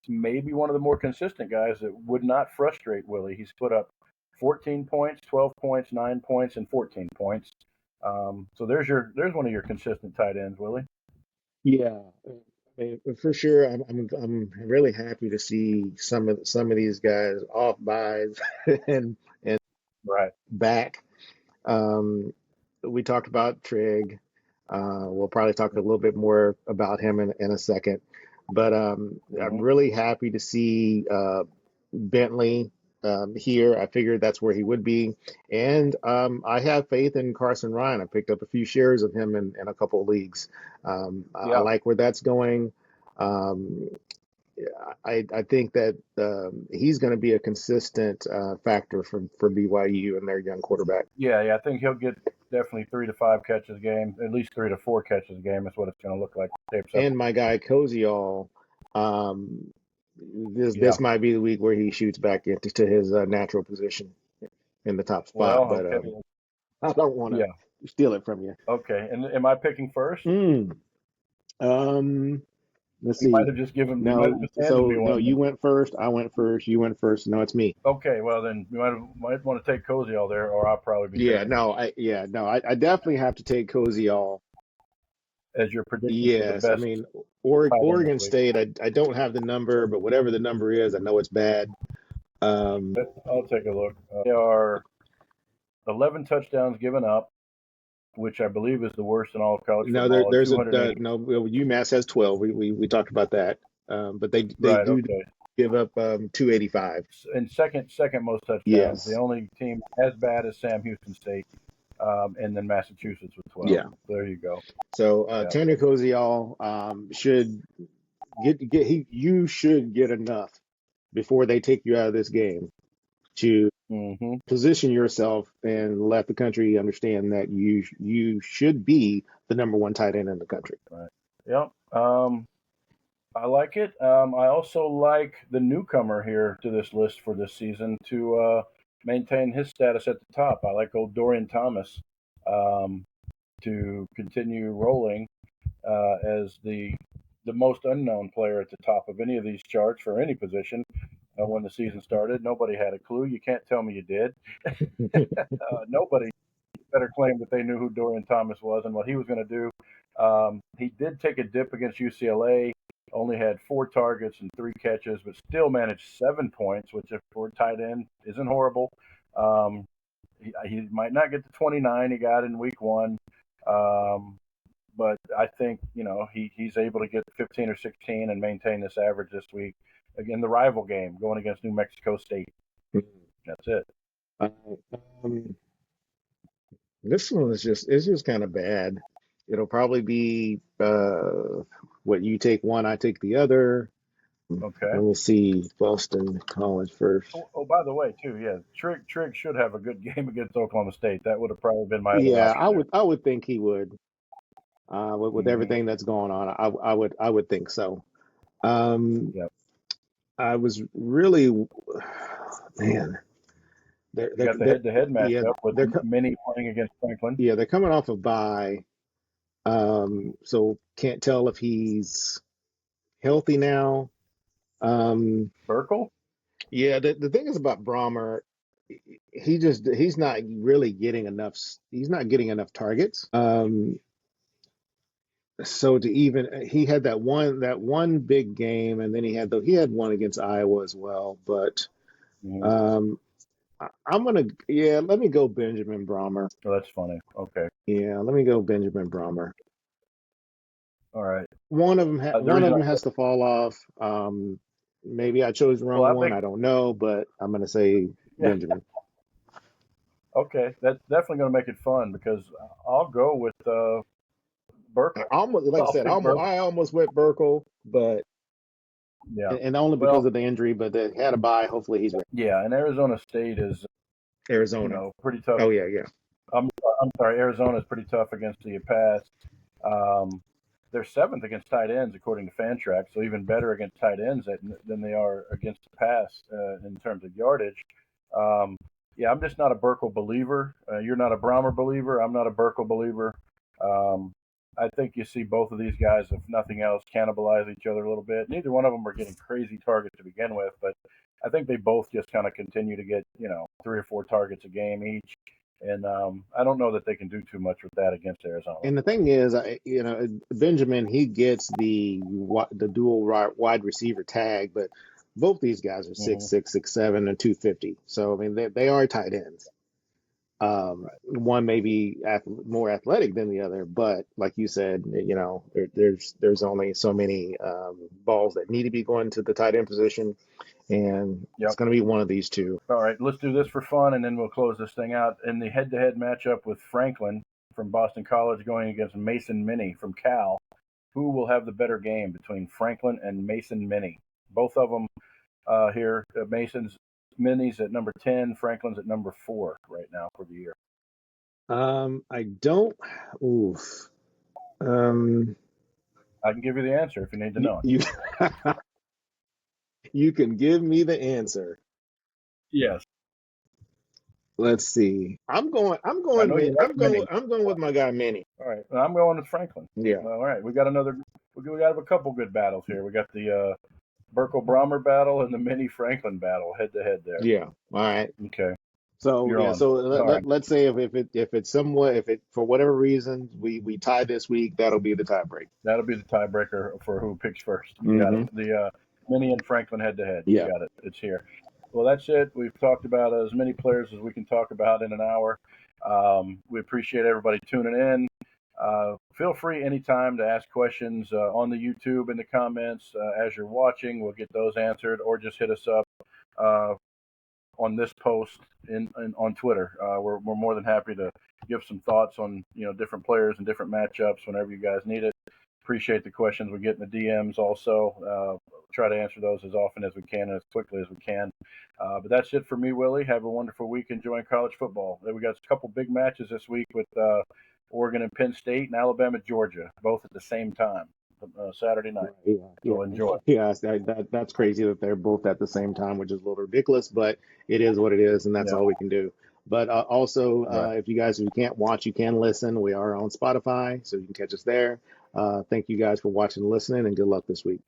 [SPEAKER 1] maybe one of the more consistent guys that would not frustrate Willie. He's put up 14 points, 12 points, 9 points, and 14 points. So there's one of your consistent tight ends, Willie.
[SPEAKER 2] Yeah, I mean, for sure. I'm really happy to see some of these guys off buys and
[SPEAKER 1] Right.
[SPEAKER 2] back. Um, we talked about Trig. We'll probably talk a little bit more about him in a second. But I'm
[SPEAKER 1] Mm-hmm.
[SPEAKER 2] really happy to see Bentley here. I figured that's where he would be. And I have faith in Carson Ryan. I picked up a few shares of him in a couple of leagues. I
[SPEAKER 1] Yeah.
[SPEAKER 2] like where that's going. Um, I think that he's going to be a consistent factor for BYU and their young quarterback.
[SPEAKER 1] Yeah. I think he'll get definitely 3 to 5 catches a game, at least 3 to 4 catches a game. Is what it's going to look like. Tapes up.
[SPEAKER 2] And my guy Koziol, um, this
[SPEAKER 1] Yeah.
[SPEAKER 2] might be the week where he shoots back into to his natural position in the top spot,
[SPEAKER 1] Well,
[SPEAKER 2] but
[SPEAKER 1] okay.
[SPEAKER 2] I don't want to
[SPEAKER 1] Yeah.
[SPEAKER 2] steal it from you.
[SPEAKER 1] Okay. And am I picking first?
[SPEAKER 2] Mm, um, let's
[SPEAKER 1] You might
[SPEAKER 2] see.
[SPEAKER 1] have just given. You might have
[SPEAKER 2] No,
[SPEAKER 1] just handed
[SPEAKER 2] so
[SPEAKER 1] me
[SPEAKER 2] no,
[SPEAKER 1] one.
[SPEAKER 2] you went first. I went first. You went first. No, it's me.
[SPEAKER 1] Okay. Well, then you might want to take Cozy all there, or I'll probably be
[SPEAKER 2] Yeah,
[SPEAKER 1] taking him
[SPEAKER 2] no, I definitely have to take Koziol.
[SPEAKER 1] as your prediction for the
[SPEAKER 2] Yes, I
[SPEAKER 1] best
[SPEAKER 2] mean,
[SPEAKER 1] tight end this
[SPEAKER 2] Oregon
[SPEAKER 1] week.
[SPEAKER 2] State. I don't have the number, but whatever the number is, I know it's bad. Um,
[SPEAKER 1] But I'll take a look. They are 11 touchdowns given up, which I believe is the worst in all of college
[SPEAKER 2] No,
[SPEAKER 1] football, and
[SPEAKER 2] there's a
[SPEAKER 1] 280.
[SPEAKER 2] no. Well, UMass has 12. We talked about that. But they
[SPEAKER 1] Right.
[SPEAKER 2] do
[SPEAKER 1] Okay.
[SPEAKER 2] give up 285.
[SPEAKER 1] And second most touchdowns. The
[SPEAKER 2] Yes.
[SPEAKER 1] only team as bad as Sam Houston State, and then Massachusetts with 12.
[SPEAKER 2] Yeah.
[SPEAKER 1] There you go.
[SPEAKER 2] So
[SPEAKER 1] Yeah.
[SPEAKER 2] Tanner Kozial should get you should get enough before they take you out of this game to
[SPEAKER 1] Hmm.
[SPEAKER 2] position yourself and let the country understand that you should be the number one tight end in the country.
[SPEAKER 1] Right. Yep. I like it. I also like the newcomer here to this list for this season to maintain his status at the top. I like old Dorian Thomas um, to continue rolling as the most unknown player at the top of any of these charts for any position. When the season started, nobody had a clue. You can't tell me you did. Nobody better claim that they knew who Dorian Thomas was and what he was going to do. He did take a dip against UCLA, only had 4 targets and 3 catches, but still managed 7 points, which, if for a tight end, isn't horrible. Um, he might not get the 29 he got in week one, um, but I think he's able to get 15 or 16 and maintain this average this week. Again, the rival game going against New Mexico State. That's it.
[SPEAKER 2] Uh, um, this one is just kind of bad. It'll probably be what you take one, I take the other.
[SPEAKER 1] Okay.
[SPEAKER 2] Let me see Boston College first.
[SPEAKER 1] Oh, by the way, too, yeah, Trigg should have a good game against Oklahoma State. That would have probably been my other
[SPEAKER 2] Yeah,
[SPEAKER 1] option there.
[SPEAKER 2] I would think he would. With
[SPEAKER 1] Hmm.
[SPEAKER 2] everything that's going on, I would think so. Um,
[SPEAKER 1] Yep.
[SPEAKER 2] I was really, man,
[SPEAKER 1] You got the head-to-head
[SPEAKER 2] yeah,
[SPEAKER 1] matchup with Minnie playing against Franklin.
[SPEAKER 2] they're coming off a bye. So can't tell if he's healthy now. Um,
[SPEAKER 1] Burkle?
[SPEAKER 2] yeah, the thing is about Brahmer, he's not really getting enough. He's not getting enough targets. So to even he had that one big game, and then he had one against Iowa as well. But
[SPEAKER 1] Mm-hmm.
[SPEAKER 2] um, I'm gonna let me go Benjamin Brahmer.
[SPEAKER 1] Oh, that's funny. Okay.
[SPEAKER 2] Yeah, let me go Benjamin Brahmer.
[SPEAKER 1] All right. The
[SPEAKER 2] One
[SPEAKER 1] reason
[SPEAKER 2] of
[SPEAKER 1] I
[SPEAKER 2] them has to fall off. Maybe I chose the wrong
[SPEAKER 1] that
[SPEAKER 2] one.
[SPEAKER 1] makes
[SPEAKER 2] I don't know, but I'm gonna say
[SPEAKER 1] yeah.
[SPEAKER 2] Benjamin.
[SPEAKER 1] Okay, that's definitely going to make it fun because I'll go with
[SPEAKER 2] I
[SPEAKER 1] Burkle.
[SPEAKER 2] almost, like I
[SPEAKER 1] I'll
[SPEAKER 2] said,
[SPEAKER 1] pick Burkle.
[SPEAKER 2] I almost went Burkle, but
[SPEAKER 1] Yeah.
[SPEAKER 2] and only because
[SPEAKER 1] Well,
[SPEAKER 2] of the injury. But they had a bye. Hopefully he's ready.
[SPEAKER 1] yeah, and Arizona State is
[SPEAKER 2] Arizona.
[SPEAKER 1] pretty tough.
[SPEAKER 2] Oh yeah, yeah.
[SPEAKER 1] I'm sorry, Arizona is pretty tough against the pass. Um, they're seventh against tight ends according to Fantrax, so even better against tight ends than they are against the pass in terms of yardage. Um, yeah, I'm just not a Burkle believer. You're not a Brahmer believer. I'm not a Burkle believer. Um, I think you see both of these guys, if nothing else, cannibalize each other a little bit. Neither one of them are getting crazy targets to begin with, but I think they both just kind of continue to get 3 or 4 targets a game each. And I don't know that they can do too much with that against Arizona.
[SPEAKER 2] And the thing is, Benjamin, he gets the dual wide receiver tag, but both these guys are
[SPEAKER 1] Hmm.
[SPEAKER 2] 6'6", 6'7", and 250. So I mean, they are tight ends.
[SPEAKER 1] Right.
[SPEAKER 2] One may be more athletic than the other, but like you said, there's only so many balls that need to be going to the tight end position, and it's
[SPEAKER 1] Yep.
[SPEAKER 2] going to be one of these two.
[SPEAKER 1] All right. Let's do this for fun, and then we'll close this thing out. In the head-to-head matchup with Franklin from Boston College going against Mason Minnie from Cal, who will have the better game between Franklin and Mason Minnie? Both of them here. Minnie's at number 10. Franklin's at number 4 right now for the year.
[SPEAKER 2] I don't. Oof. Um,
[SPEAKER 1] I can give you the answer if you need to
[SPEAKER 2] you,
[SPEAKER 1] know it.
[SPEAKER 2] you you can give me the answer.
[SPEAKER 1] Yes.
[SPEAKER 2] Let's see.
[SPEAKER 1] I know you like Minnie.
[SPEAKER 2] I'm going with my guy Manny.
[SPEAKER 1] All right. Well, I'm going with Franklin.
[SPEAKER 2] Yeah.
[SPEAKER 1] All right. We got a couple good battles here. We got the Burkle Brahmer battle and the Minnie Franklin battle head to head there.
[SPEAKER 2] Yeah. All right.
[SPEAKER 1] Okay.
[SPEAKER 2] So
[SPEAKER 1] You're
[SPEAKER 2] yeah,
[SPEAKER 1] on.
[SPEAKER 2] so
[SPEAKER 1] All right.
[SPEAKER 2] let's say if it's somewhat if it for whatever reason we tie this week, that'll be the tiebreak.
[SPEAKER 1] That'll be the tiebreaker for who picks first. You got
[SPEAKER 2] Mm-hmm.
[SPEAKER 1] it. The Minnie and Franklin head to head. You
[SPEAKER 2] Yeah.
[SPEAKER 1] got it. It's here. Well, that's it. We've talked about as many players as we can talk about in an hour. We appreciate everybody tuning in. Feel free anytime to ask questions on the YouTube in the comments as you're watching. We'll get those answered, or just hit us up uh, on this post on Twitter. We're more than happy to give some thoughts on different players and different matchups whenever you guys need it. Appreciate the questions we get in the DMs also. Try to answer those as often as we can and as quickly as we can. But that's it for me, Willie. Have a wonderful week enjoying college football. We got a couple big matches this week with Oregon and Penn State and Alabama, Georgia, both at the same time, Saturday night.
[SPEAKER 2] Right. Yeah,
[SPEAKER 1] So
[SPEAKER 2] yeah,
[SPEAKER 1] enjoy.
[SPEAKER 2] yeah. That's crazy that they're both at the same time, which is a little ridiculous, but it is what it is, and that's
[SPEAKER 1] Yeah,
[SPEAKER 2] all we can do. But also,
[SPEAKER 1] right.
[SPEAKER 2] if you can't watch, you can listen. We are on Spotify, so you can catch us there. Thank you guys for watching and listening, and good luck this week.